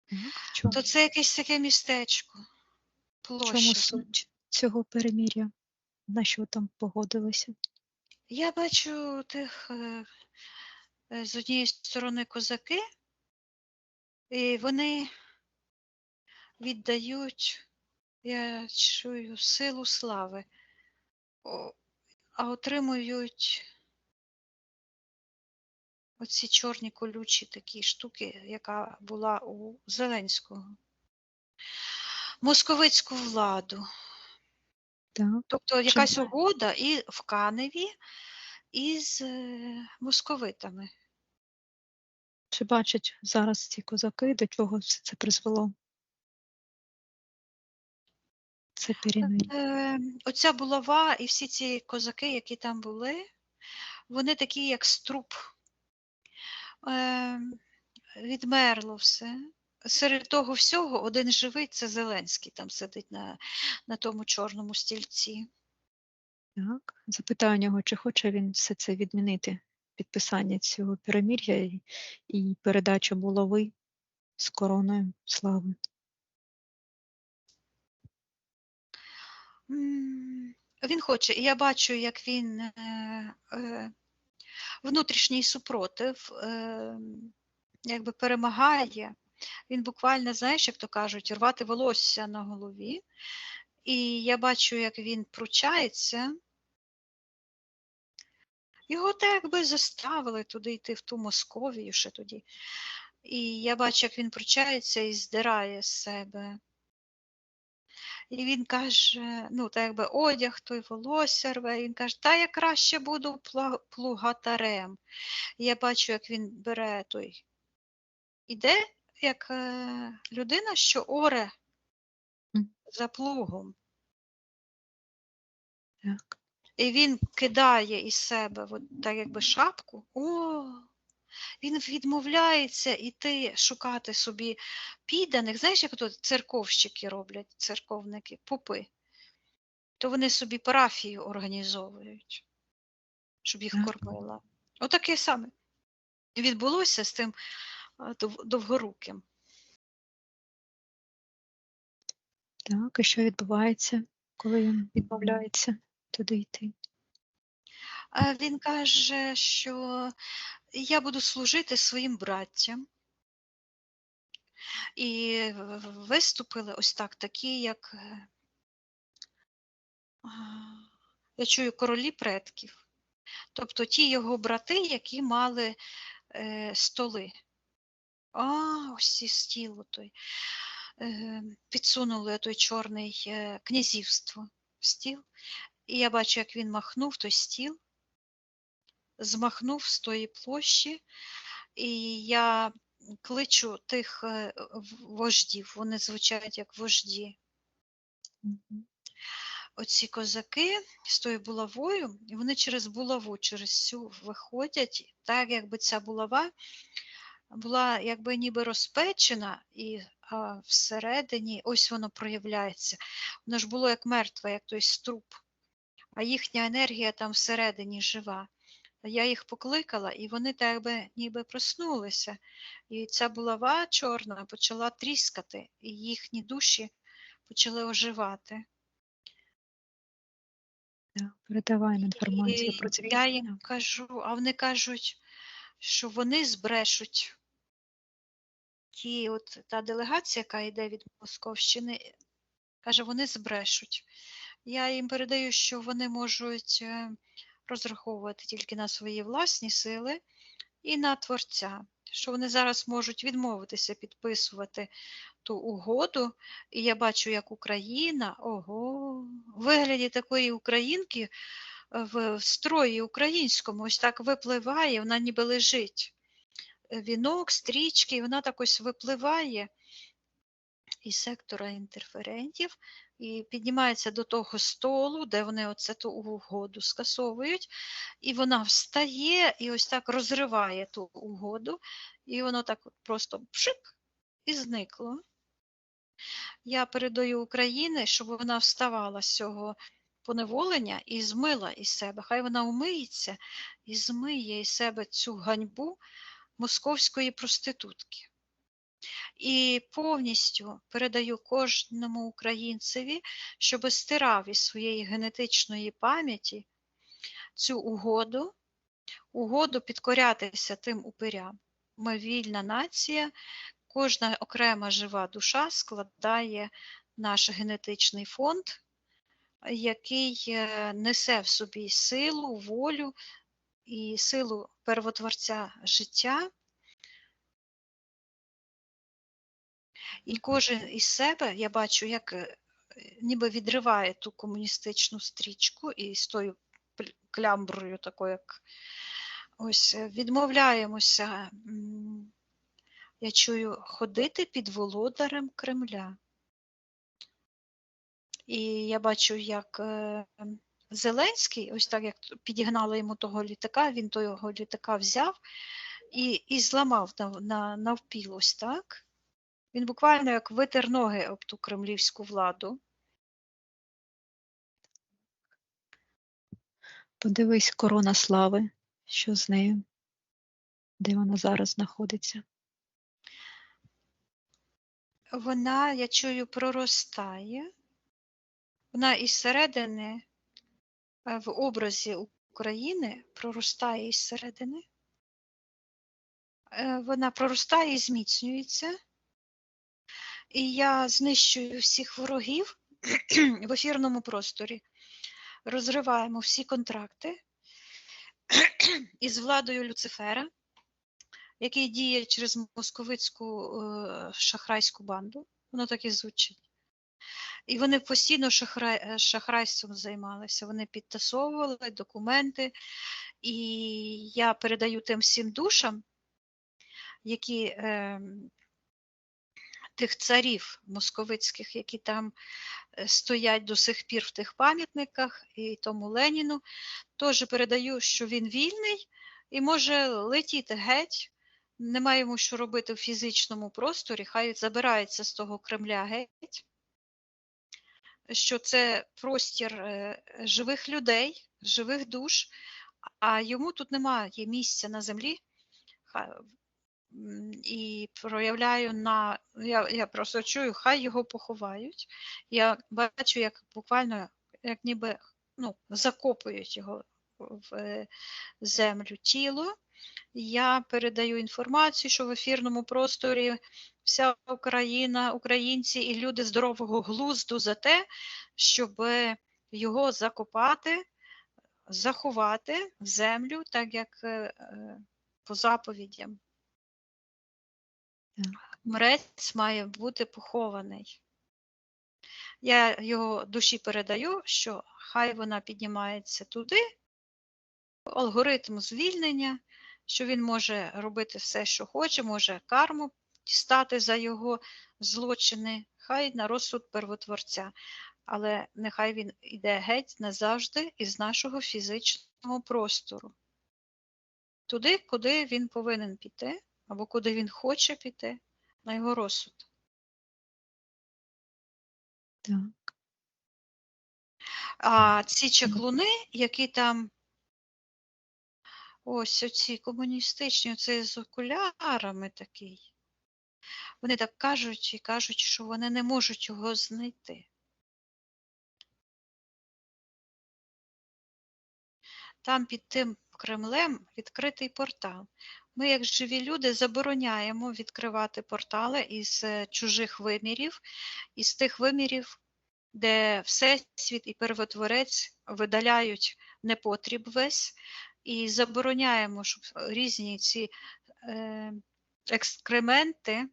Так. В чому, То це якесь таке містечко, в чому площа. суть цього перемир'я? На що там погодилися? Я бачу тих з однієї сторони козаки, і вони віддають, я чую, силу слави, а отримують оці чорні колючі такі штуки, яка була у Зеленського. Московицьку владу. Так. Тобто Чи, якась угода і в Каневі із московитами. чи бачать зараз ці козаки, до чого все це призвело? Це перемир'я. Оця булава і всі ці козаки, які там були, вони такі, як струп. Відмерло все. Серед того всього один живий – це Зеленський, там сидить на тому чорному стільці. Так. Запитаю у нього, чи хоче він все це відмінити, підписання цього перемир'я і передачу булави з короною слави. Він хоче, і я бачу, як він внутрішній супротив якби перемагає. Він буквально, знаєш, як то кажуть, рвати волосся на голові. І я бачу, як він пручається. Його так якби заставили туди йти, в ту Московію ще тоді. І я бачу, як він пручається і здирає з себе. І він каже, ну, так якби одяг, той волосся рве. І він каже, та я краще буду плугатарем. І я бачу, як він бере той. Іде, як людина, що оре за плугом. Так. І він кидає із себе от, так якби шапку. Він відмовляється іти шукати собі підданих. Знаєш, як тут церковщики роблять, церковники, попи. То вони собі парафію організовують, щоб їх Так. кормила. Отаке саме відбулося з тим довгоруким. Так, і що відбувається, коли він відмовляється туди йти? Він каже, що я буду служити своїм браттям. І виступили ось так, такі, як, я чую, королі предків. Тобто ті його брати, які мали столи. Ось ці стіл той. Підсунули той чорний князівство стіл. І я бачу, як він махнув той стіл, змахнув з тої площі, і я кличу тих вождів, вони звучать як вожді. оці козаки з тою булавою, і вони через булаву, через цю виходять, так якби ця булава була якби ніби розпечена, і всередині ось воно проявляється. Воно ж було як мертве, як той труп, а їхня енергія там всередині жива. Я їх покликала, і вони так би ніби проснулися. І ця булава чорна почала тріскати, і їхні душі почали оживати. Передаваємо інформацію І про я їм звільнення. кажу, а вони кажуть, що вони збрешуть. Та делегація, яка йде від Московщини, каже, вони збрешуть. Я їм передаю, що вони можуть розраховувати тільки на свої власні сили і на Творця, що вони зараз можуть відмовитися підписувати ту угоду, і я бачу, як Україна, в вигляді такої українки в строї українському, ось так випливає, вона ніби лежить. Вінок, стрічки, і вона так ось випливає із сектора інтерферентів і піднімається до того столу, де вони оце ту угоду скасовують, і вона встає і ось так розриває ту угоду, і воно так от просто пшик і зникло. Я передаю Україні, щоб вона вставала з цього поневолення і змила із себе. Хай вона умиється і змиє із себе цю ганьбу московської проститутки. І повністю передаю кожному українцеві, щоб стирав із своєї генетичної пам'яті цю угоду підкорятися тим упирям. Ми вільна нація, кожна окрема жива душа складає наш генетичний фонд, який несе в собі силу, волю і силу первотворця життя. І кожен із себе, я бачу, як ніби відриває ту комуністичну стрічку і з тою клямброю такою, як ось відмовляємося, я чую, ходити під володарем Кремля. І я бачу, як Зеленський, ось так як підігнали йому того літака, він того літака взяв і зламав навпіл ось так. Він буквально як витер ноги об ту кремлівську владу. Подивись, корона слави, що з нею, де вона зараз знаходиться. Вона, я чую, проростає. Вона із середини, в образі України, проростає із середини. Вона проростає і зміцнюється. І я знищую всіх ворогів в ефірному просторі. Розриваємо всі контракти із владою Люцифера, який діє через московицьку шахрайську банду. Воно так і звучить. І вони постійно шахрайством займалися. Вони підтасовували документи. І я передаю тим всім душам, які тих царів московицьких, які там стоять до сих пір в тих пам'ятниках, і тому Леніну, теж передаю, що він вільний і може летіти геть, немає йому що робити в фізичному просторі, хай забирається з того Кремля геть, що це простір живих людей, живих душ, а йому тут немає місця на землі. І проявляю я просто чую, хай його поховають. Я бачу, як буквально, як ніби закопують його в землю тіло. Я передаю інформацію, що в ефірному просторі вся Україна, українці і люди здорового глузду за те, щоб його закопати, заховати в землю, так як по заповідям. Мрець має бути похований. Я його душі передаю, що хай вона піднімається туди, алгоритм звільнення, що він може робити все, що хоче, може карму дістати за його злочини, хай на розсуд первотворця. але нехай він іде геть назавжди із нашого фізичного простору. Туди, куди він повинен піти, або куди він хоче піти, на його розсуд. Так. А ці чаклуни, які там, ось оці комуністичні, оцей з окулярами такий, вони так кажуть і кажуть, що вони не можуть його знайти. Там під тим Кремлем відкритий портал. Ми, як живі люди, забороняємо відкривати портали із чужих вимірів, із тих вимірів, де Всесвіт і Первотворець видаляють непотріб весь, і забороняємо, щоб різні ці екскременти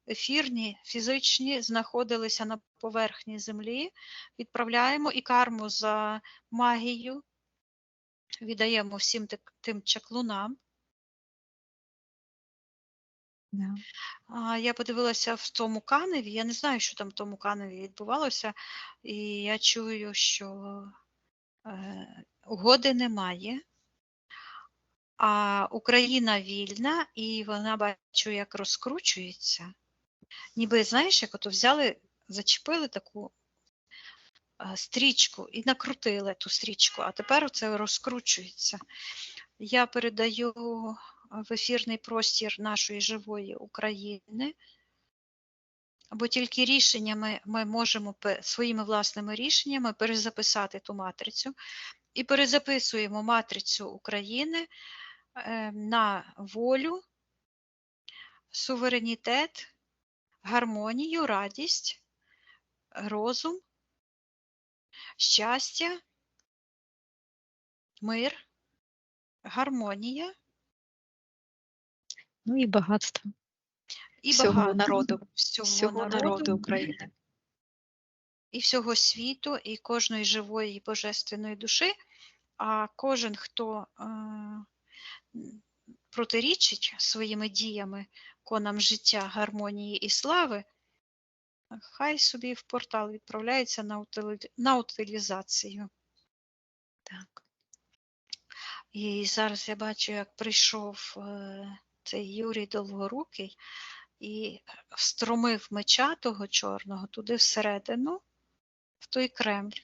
ефірні, фізичні знаходилися на поверхні землі, відправляємо і карму за магію віддаємо всім тим чаклунам. Да. Я подивилася в тому Каневі, я не знаю, що там в тому Каневі відбувалося, і я чую, що угоди немає, а Україна вільна, і вона, бачу, як розкручується. Ніби, знаєш, як ото взяли, зачепили таку стрічку і накрутили ту стрічку, а тепер це розкручується. Я передаю в ефірний простір нашої живої України, бо тільки рішеннями ми можемо своїми власними рішеннями перезаписати ту матрицю. І перезаписуємо матрицю України на волю, суверенітет, гармонію, радість, розум, щастя, мир, гармонія. Ну і багатство І всього багато народу, всього народу України. і всього світу, і кожної живої і божественної душі, а кожен, хто протирічить своїми діями конам життя, гармонії і слави, хай собі в портал відправляється на утилізацію. Так. І зараз я бачу, як прийшов цей Юрій Довгорукий і встромив меча того чорного туди всередину, в той Кремль.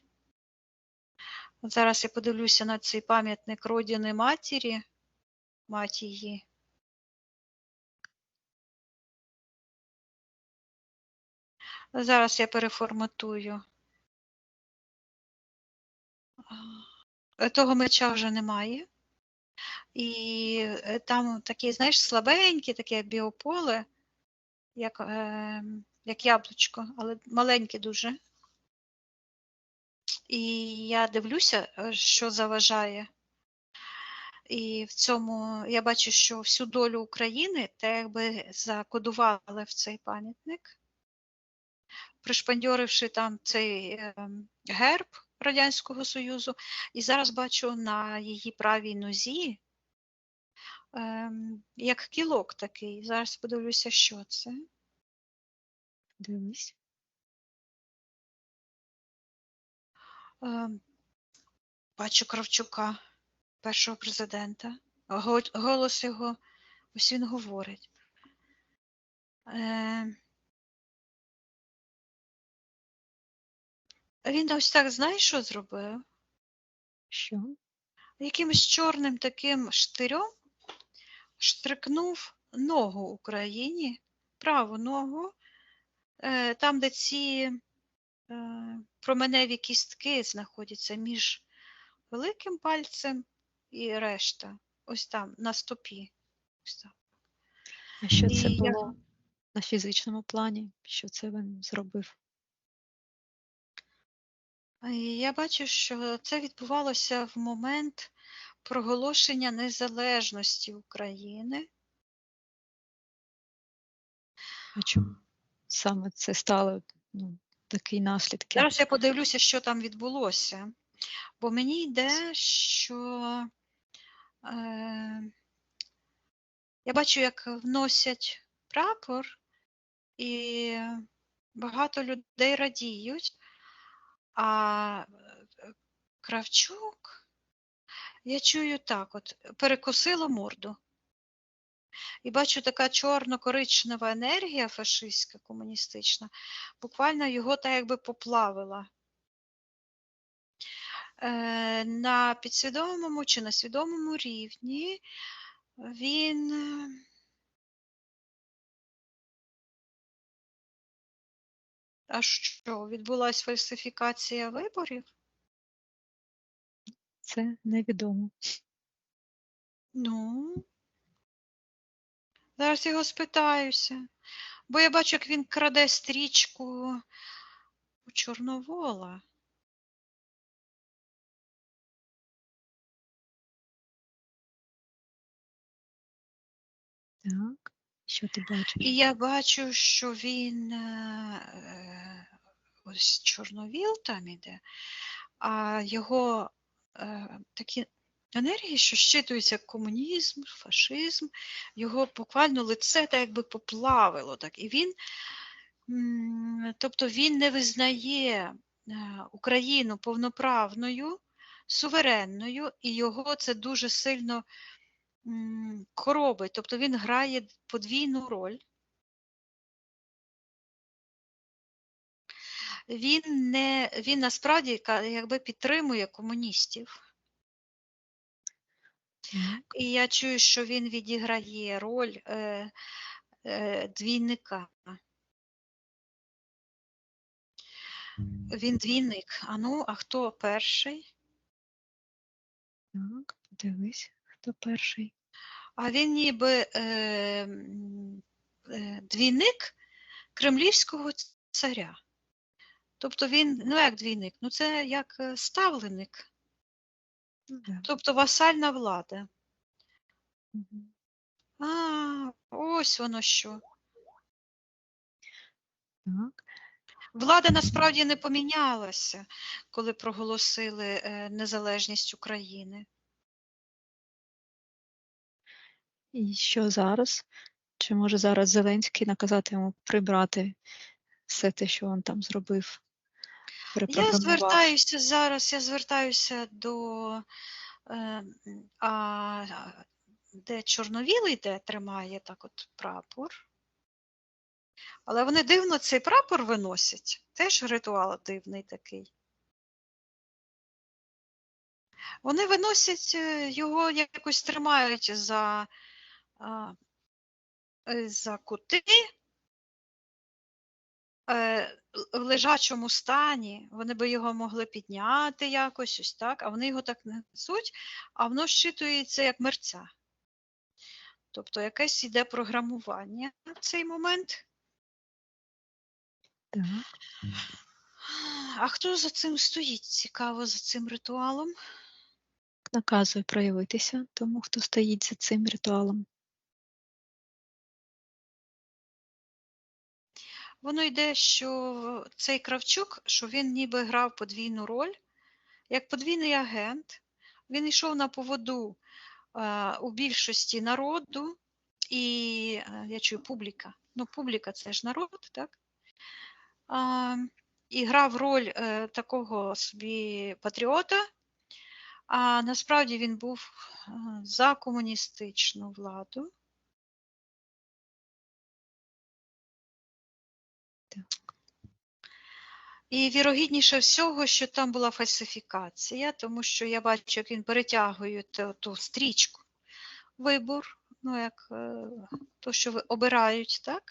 Зараз я подивлюся на цей пам'ятник Родини Матері, мать її. Зараз я переформатую. Того меча вже немає. І там таке, знаєш, слабеньке, таке біополе, як яблучко, але маленьке дуже. І я дивлюся, що заважає. І в цьому я бачу, що всю долю України те якби закодували в цей пам'ятник, пришпандьоривши там цей герб Радянського Союзу. І зараз бачу на її правій нозі, як кілок такий. Зараз подивлюся, що це. Дивись. Бачу Кравчука, першого президента. Голос його, ось він говорить. Він ось так, знаєш, що зробив? Що? Якимось чорним таким штирем штрикнув ногу Україні, праву ногу, там, де ці променеві кістки знаходяться між великим пальцем і решта. Ось там, на стопі. Ось так. А що це І було на фізичному плані? Що це він зробив? Я бачу, що це відбувалося в момент проголошення незалежності України. А чому саме це стало такі наслідки? Зараз я подивлюся, що там відбулося. Бо мені йде, що я бачу, як вносять прапор, і багато людей радіють, А Кравчук, я чую так от, перекосило морду. І бачу, така чорно-коричнева енергія фашистська, комуністична, буквально його так якби поплавила. На підсвідомому чи на свідомому рівні він а що, відбулась фальсифікація виборів? Це невідомо. Ну, зараз його спитаюся. Бо я бачу, як він краде стрічку у Чорновола. Так, що ти бачиш? І я бачу, що він ось Чорновіл там іде, а його такі енергії, що щитуються як комунізм, фашизм, його буквально лице так якби поплавило. Так. І він, тобто він не визнає Україну повноправною, суверенною, і його це дуже сильно коробить. Тобто він грає подвійну роль. Він насправді якби підтримує комуністів. Так, І я чую, що він відіграє роль двійника. Він двійник. А хто перший? так, подивись, хто перший. А він ніби двійник кремлівського царя. Тобто він, ну як двійник, ну це як ставленик, Ну, да. тобто васальна влада. Мгм. Ось воно що. Так, Влада насправді не помінялася, коли проголосили незалежність України. і що зараз? Чи може зараз Зеленський наказати йому прибрати все те, що він там зробив, Я перепрограмував? звертаюся до де Чорновіл йде, тримає так от прапор. Але вони дивно цей прапор виносять. Теж ритуал дивний такий. Вони виносять його, якось тримають за кути в лежачому стані. Вони би його могли підняти якось, ось так, а вони його так несуть, а воно щитується як мерця. Тобто якесь йде програмування в цей момент. Так, А хто за цим стоїть? Цікаво, за цим ритуалом? наказує проявитися тому, хто стоїть за цим ритуалом. Воно йде, що цей Кравчук, що він ніби грав подвійну роль, як подвійний агент. Він йшов на поводу у більшості народу, і я чую публіка. Ну, публіка це ж народ, так? І грав роль такого собі патріота, а насправді він був за комуністичну владу. Так. І вірогідніше всього, що там була фальсифікація, тому що я бачу, як він перетягує ту стрічку. Вибор, ну як то, що обирають, так?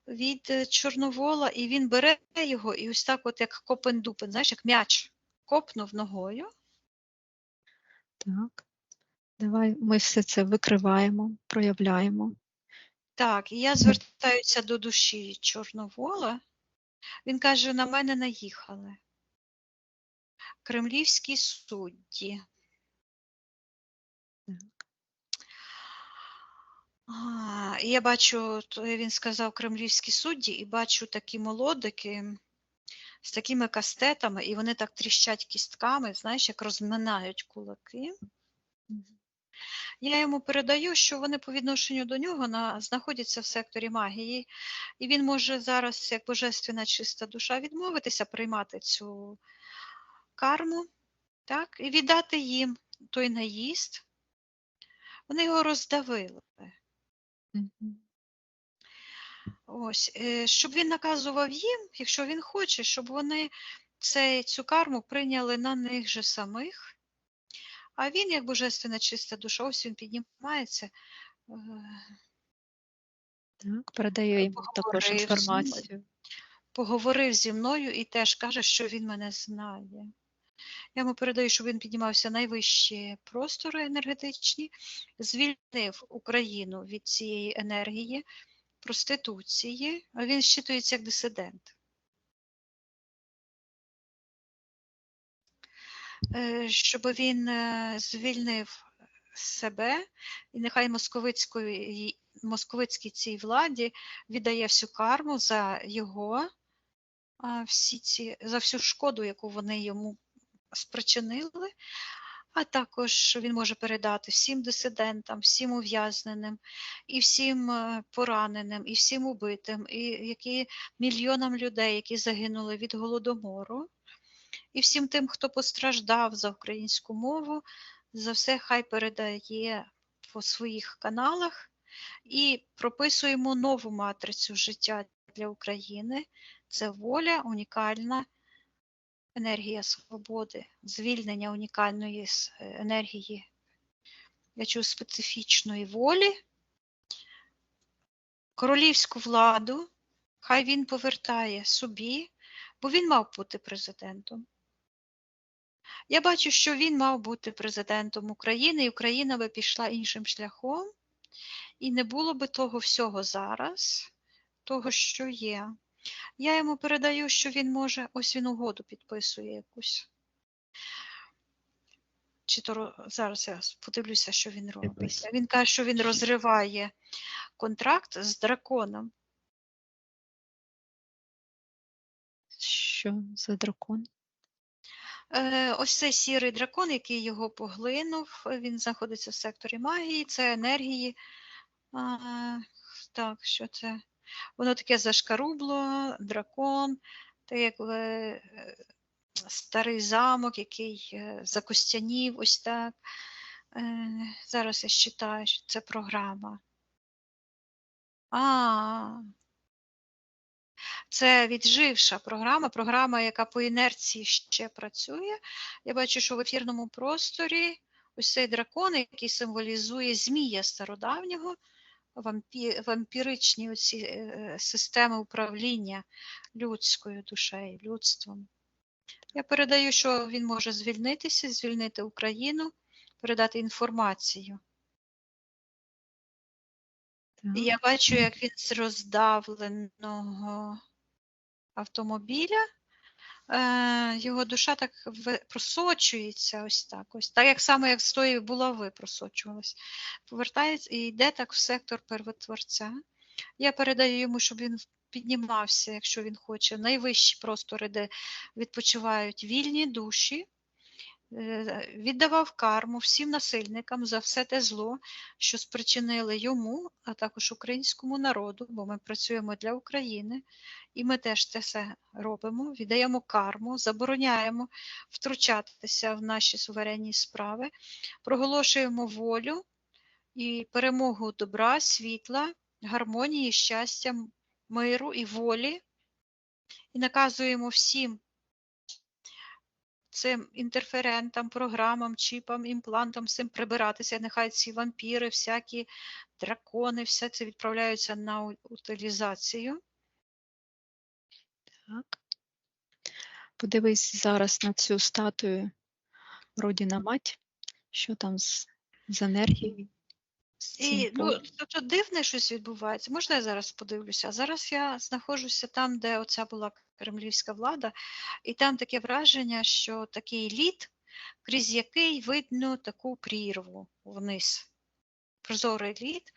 Від Чорновола, і він бере його і ось так от як копен-дупен, знаєш, як м'яч копнув ногою. Так, давай ми все це викриваємо, проявляємо. Так, і я звертаюся до душі Чорновола. Він каже, на мене наїхали. Кремлівські судді. Так. І я бачу, він сказав кремлівські судді, і бачу такі молодики з такими кастетами, і вони так тріщать кістками, знаєш, як розминають кулаки. Мгм. Я йому передаю, що вони по відношенню до нього знаходяться в секторі магії, і він може зараз, як божественна чиста душа, відмовитися приймати цю карму, так, і віддати їм той наїзд. Вони його роздавили. Мгм. Ось, щоб він наказував їм, якщо він хоче, щоб вони цю карму прийняли на них же самих. А він, як божественна чиста душа, ось він піднімається, Так, передає їм також поговорив інформацію. поговорив зі мною і теж каже, що він мене знає. Я йому передаю, щоб він піднімався в найвищі простори енергетичні, звільнив Україну від цієї енергії, проституції, а він щитується як дисидент. Щоб він звільнив себе, і нехай московицькій цій владі віддає всю карму за його, за всю шкоду, яку вони йому спричинили, а також він може передати всім дисидентам, всім ув'язненим, і всім пораненим, і всім убитим, і мільйонам людей, які загинули від голодомору, і всім тим, хто постраждав за українську мову, за все хай передає по своїх каналах і прописуємо нову матрицю життя для України. Це воля, унікальна енергія свободи, звільнення унікальної енергії, я чую, специфічної волі, королівську владу, хай він повертає собі, бо він мав бути президентом. Я бачу, що він мав бути президентом України, і Україна би пішла іншим шляхом, і не було би того всього зараз, того, що є. Я йому передаю, що він може, ось він угоду підписує якусь. Чи то зараз я подивлюся, що він робить. Він каже, що він розриває контракт з драконом. Що за дракон? Ось цей сірий дракон, який його поглинув, він знаходиться в секторі магії, це енергії. Так, що це? Воно таке зашкарубло, дракон, так як старий замок, який закостянів, ось так. Зараз я читаю, що це програма. Це відживша програма, яка по інерції ще працює. Я бачу, що в ефірному просторі ось цей дракон, який символізує змія стародавнього, вампіричні оці системи управління людською душею, людством. Я передаю, що він може звільнитися, звільнити Україну, передати інформацію. Так. І я бачу, як він з роздавленого автомобіля, його душа так просочується ось так. Ось так, як саме, як з тої булави просочувалась. Повертається і йде так в сектор первотворця. Я передаю йому, щоб він піднімався, якщо він хоче, в найвищі простори, де відпочивають вільні душі, віддавав карму всім насильникам за все те зло, що спричинили йому, а також українському народу, бо ми працюємо для України, і ми теж це все робимо, віддаємо карму, забороняємо втручатися в наші суверенні справи, проголошуємо волю і перемогу добра, світла, гармонії, щастя, миру і волі, і наказуємо всім цим інтерферентам, програмам, чіпам, імплантам, всім прибиратися. Нехай ці вампіри, всякі дракони, все це відправляються на утилізацію. Так. Подивись зараз на цю статую Родіна Мать, що там з енергією. І тут дивне щось відбувається. Можна я зараз подивлюся? Зараз я знаходжуся там, де оця була кремлівська влада, і там таке враження, що такий лід, крізь який видно таку прірву вниз. Прозорий лід.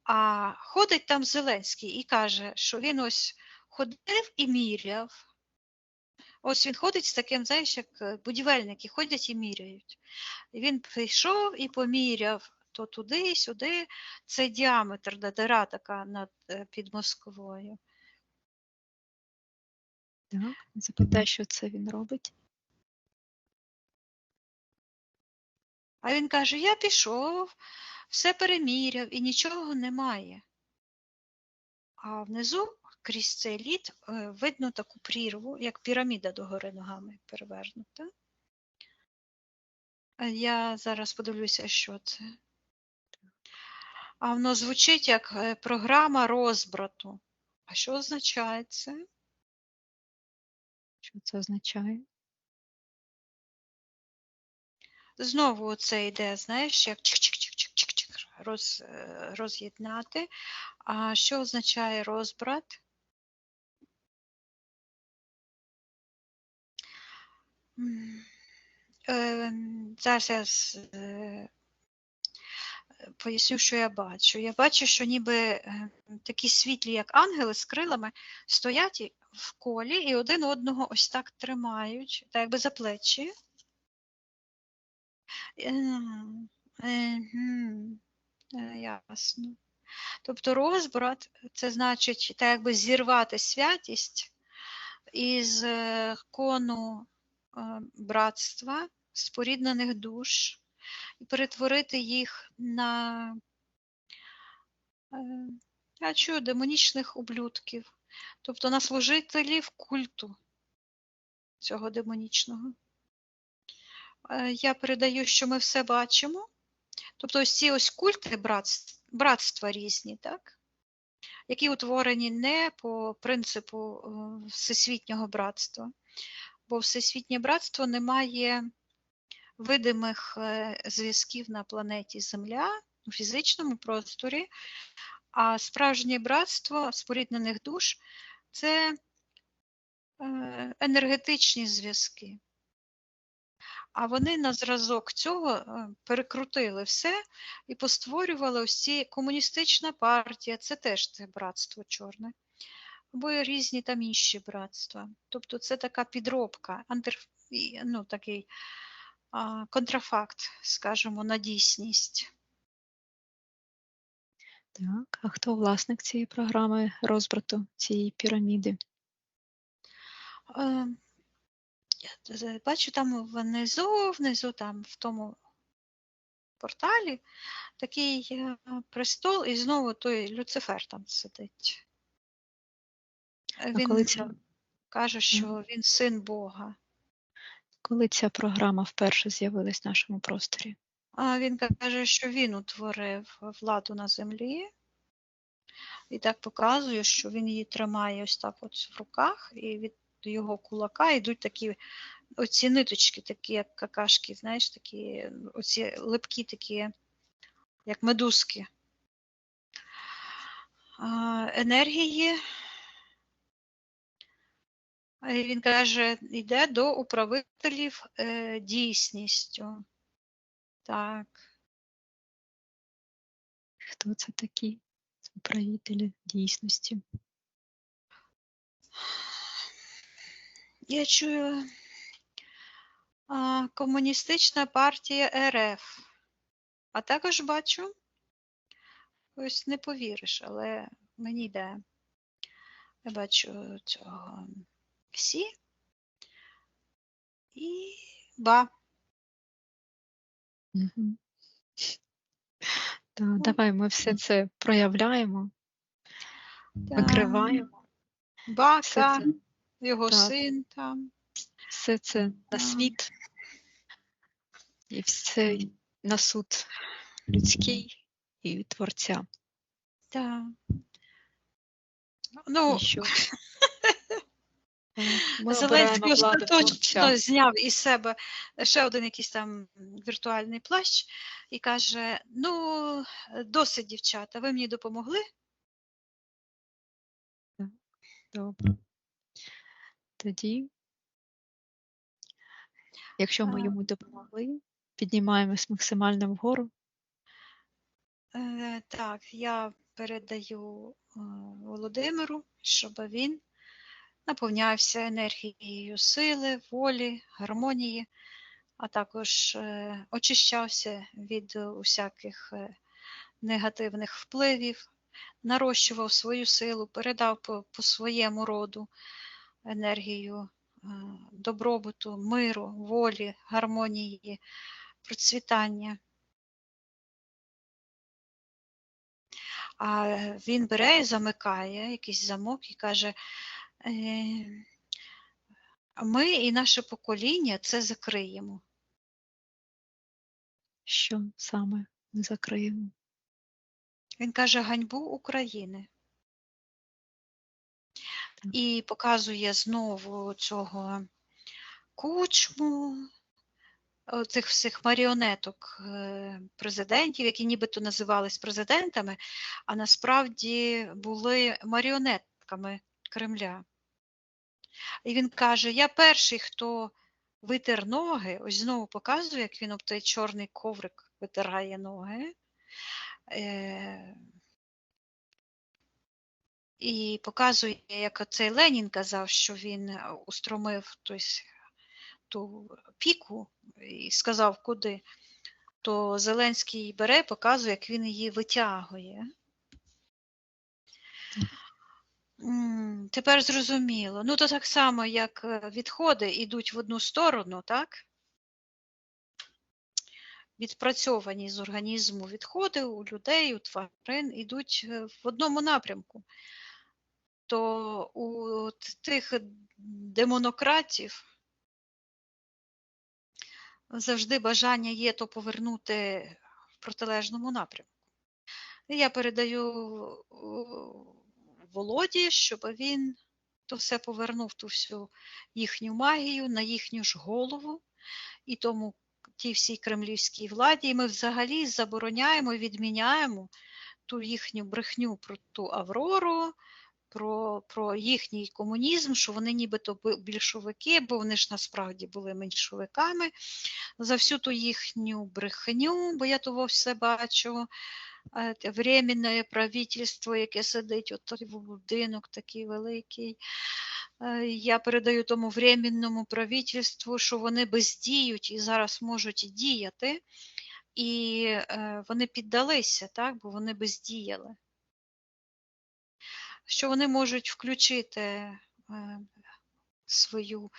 А ходить там Зеленський і каже, що він ось ходив і міряв Ось він ходить з таким, знаєш, як будівельники ходять і міряють. І він прийшов і поміряв то туди, і сюди. Це діаметр, дира така під Москвою. Так, запитай, що це він робить. А він каже, я пішов, все переміряв і нічого немає. А внизу, крізь цей лід, видно таку прірву, як піраміда догори ногами перевернута. Я зараз подивлюся, що це. А воно звучить як програма розбрату. А що означає це? Що це означає? Знову оце йде, знаєш, як чик-чик-чик-чик-чик роз'єднати. А що означає розбрат? Зараз я поясню, що я бачу. Я бачу, що ніби такі світлі, як ангели з крилами, стоять в колі і один одного ось так тримають, так якби за плечі. Ясно. Тобто розбрат – це значить так якби зірвати святість із кону братства, споріднених душ і перетворити їх на демонічних ублюдків, тобто на служителів культу цього демонічного. Я передаю, що ми все бачимо. Тобто ось ці ось культи братства різні, так? Які утворені не по принципу всесвітнього братства, бо всесвітнє братство не має видимих зв'язків на планеті Земля, у фізичному просторі, а справжнє братство споріднених душ – це енергетичні зв'язки. А вони на зразок цього перекрутили все і постворювали ось ці комуністична партія, це теж це братство чорне, або різні там інші братства. Тобто це така підробка, такий контрафакт, скажімо, на дійсність. Так, а хто власник цієї програми розбрату, цієї піраміди? Я бачу там внизу там в тому порталі такий престол, і знову той Люцифер там сидить. Він каже, що він син Бога. Коли ця програма вперше з'явилась в нашому просторі? Він каже, що він утворив владу на землі, і так показує, що він її тримає ось так от в руках, і від його кулака йдуть такі оці ниточки, такі як какашки, знаєш, такі оці липкі такі, як медузки. Енергії, він каже, йде до управителів дійсністю. Так. Хто це такі управителі дійсності? Я чую комуністична партія РФ. А також бачу, ось не повіриш, але мені йде. Я бачу цього Сі і Ба. Угу. Так, давай ми все це проявляємо, викриваємо. Бака, його син там. Все це на світ і все на суд людський і Творця. Так. Зеленський остаточно зняв із себе ще один якийсь там віртуальний плащ і каже, досить, дівчата, ви мені допомогли? Добре. Тоді, якщо ми йому допомогли, піднімаємось максимально вгору. Так, я передаю Володимиру, щоб він наповнявся енергією сили, волі, гармонії, а також очищався від усяких негативних впливів, нарощував свою силу, передав по своєму роду енергію добробуту, миру, волі, гармонії, процвітання. А він бере і замикає якийсь замок і каже, ми і наше покоління це закриємо. Що саме ми закриємо? Він каже ганьбу України. Так. І показує знову цього Кучму, цих всіх маріонеток президентів, які нібито називались президентами, а насправді були маріонетками Кремля. І він каже, я перший, хто витер ноги, ось знову показує, як він об той чорний коврик витирає ноги. І показує, як оцей Ленін казав, що він устромив ту піку і сказав, куди, то Зеленський бере, показує, як він її витягує. Тепер зрозуміло. Ну, то так само, як відходи йдуть в одну сторону, так? Відпрацьовані з організму відходи у людей, у тварин йдуть в одному напрямку. То у тих демонократів завжди бажання є то повернути в протилежному напрямку. І я передаю Володі, щоб він то все повернув, ту всю їхню магію на їхню ж голову і тому тій всій кремлівській владі. І ми взагалі забороняємо, відміняємо ту їхню брехню про ту Аврору, про їхній комунізм, що вони нібито більшовики, бо вони ж насправді були меншовиками, за всю ту їхню брехню, бо я того все бачу, временне правительство, яке сидить, от будинок такий великий. Я передаю тому временному правительству, що вони бездіють і зараз можуть діяти, і вони піддалися, так, бо вони бездіяли. Що вони можуть включити свою,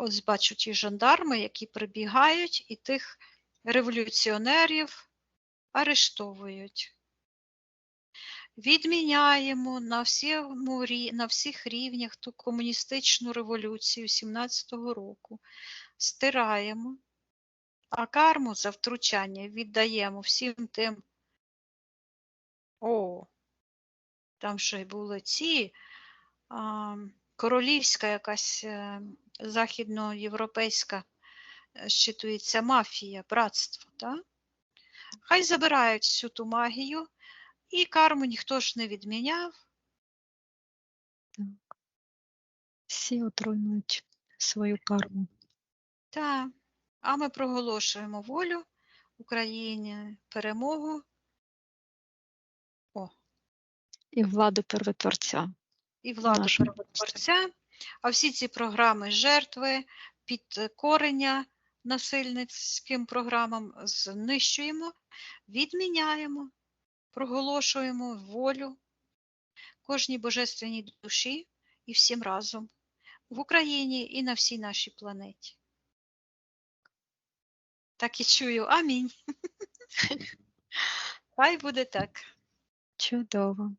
ось бачу ті жандарми, які прибігають і тих революціонерів арештовують. Відміняємо на всіх рівнях ту комуністичну революцію 17-го року, стираємо, а карму за втручання віддаємо всім тим, там ще й були ці, королівська якась західноєвропейська, щитується мафія, братство, так? Хай забирають всю ту магію, і карму ніхто ж не відміняв. Так. Всі отримують свою карму. Так. А ми проголошуємо волю Україні, перемогу. І владу первотворця. І владу первотворця. А всі ці програми жертви, підкорення насильницьким програмам знищуємо, відміняємо, проголошуємо волю кожній божественній душі і всім разом в Україні і на всій нашій планеті. Так і чую. Амінь. Хай буде так. Чудово.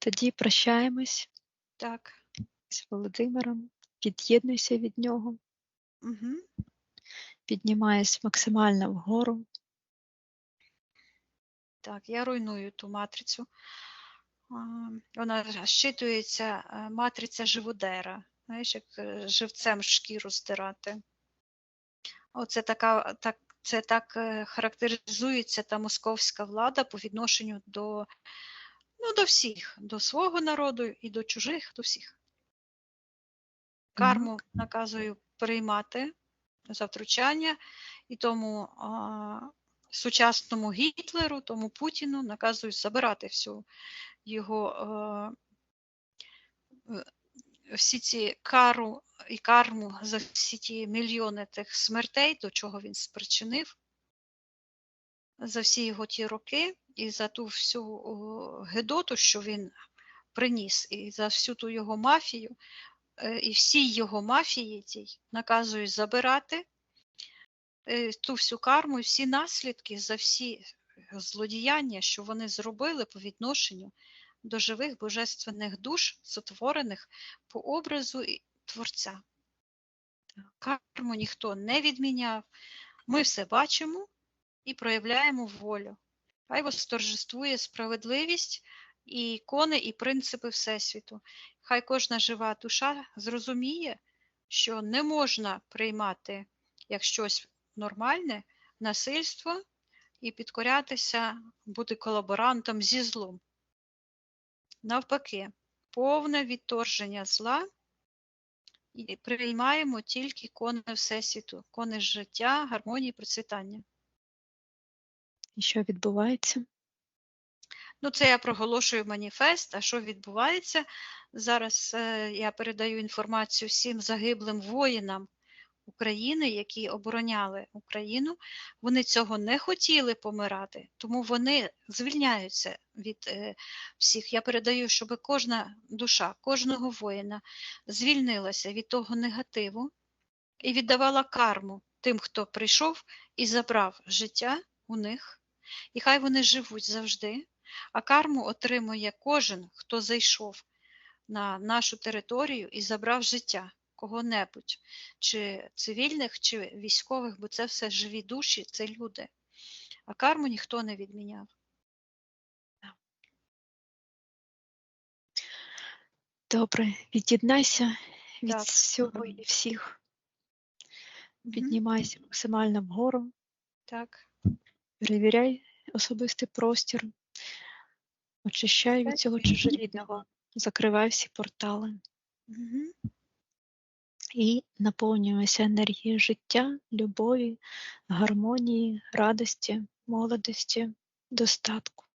Тоді прощаємось Так. з Володимиром. Від'єднуйся від нього. Угу. Піднімаюсь максимально вгору. Так, я руйную ту матрицю. Вона щитується матриця живодера. Знаєш, як живцем шкіру здирати. Оце це так характеризується та московська влада по відношенню до всіх, до свого народу і до чужих, до всіх. Карму наказую приймати за втручання, і тому сучасному Гітлеру, тому Путіну наказую забирати всю його всі ці карму за всі ті мільйони тих смертей, до чого він спричинив, за всі його ті роки і за ту всю гидоту, що він приніс, і за всю ту його мафію, і всій його мафії тій наказую забирати ту всю карму і всі наслідки за всі злодіяння, що вони зробили по відношенню до живих божественних душ, сотворених по образу Творця. Карму ніхто не відміняв. Ми все бачимо і проявляємо волю. Хай восторжествує справедливість і ікони, і принципи Всесвіту. Хай кожна жива душа зрозуміє, що не можна приймати як щось нормальне насильство і підкорятися, бути колаборантом зі злом. Навпаки, повне відторження зла і приймаємо тільки ікони Всесвіту, ікони життя, гармонії, процвітання. І що відбувається? Ну, це я проголошую маніфест, а що відбувається? Зараз я передаю інформацію всім загиблим воїнам України, які обороняли Україну. Вони цього не хотіли помирати, тому вони звільняються від всіх. Я передаю, щоб кожна душа, кожного воїна звільнилася від того негативу і віддавала карму тим, хто прийшов і забрав життя у них. І хай вони живуть завжди, а карму отримує кожен, хто зайшов на нашу територію і забрав життя кого-небудь, чи цивільних, чи військових, бо це все живі душі, це люди. А карму ніхто не відміняв. Добре, від'єднайся від Так. всього і всіх. Мгм. Піднімайся максимально вгору, Так. перевіряй особистий простір, очищай від цього чужорідного, закривай всі портали Мгм. і наповнюйся енергією життя, любові, гармонії, радості, молодості, достатку.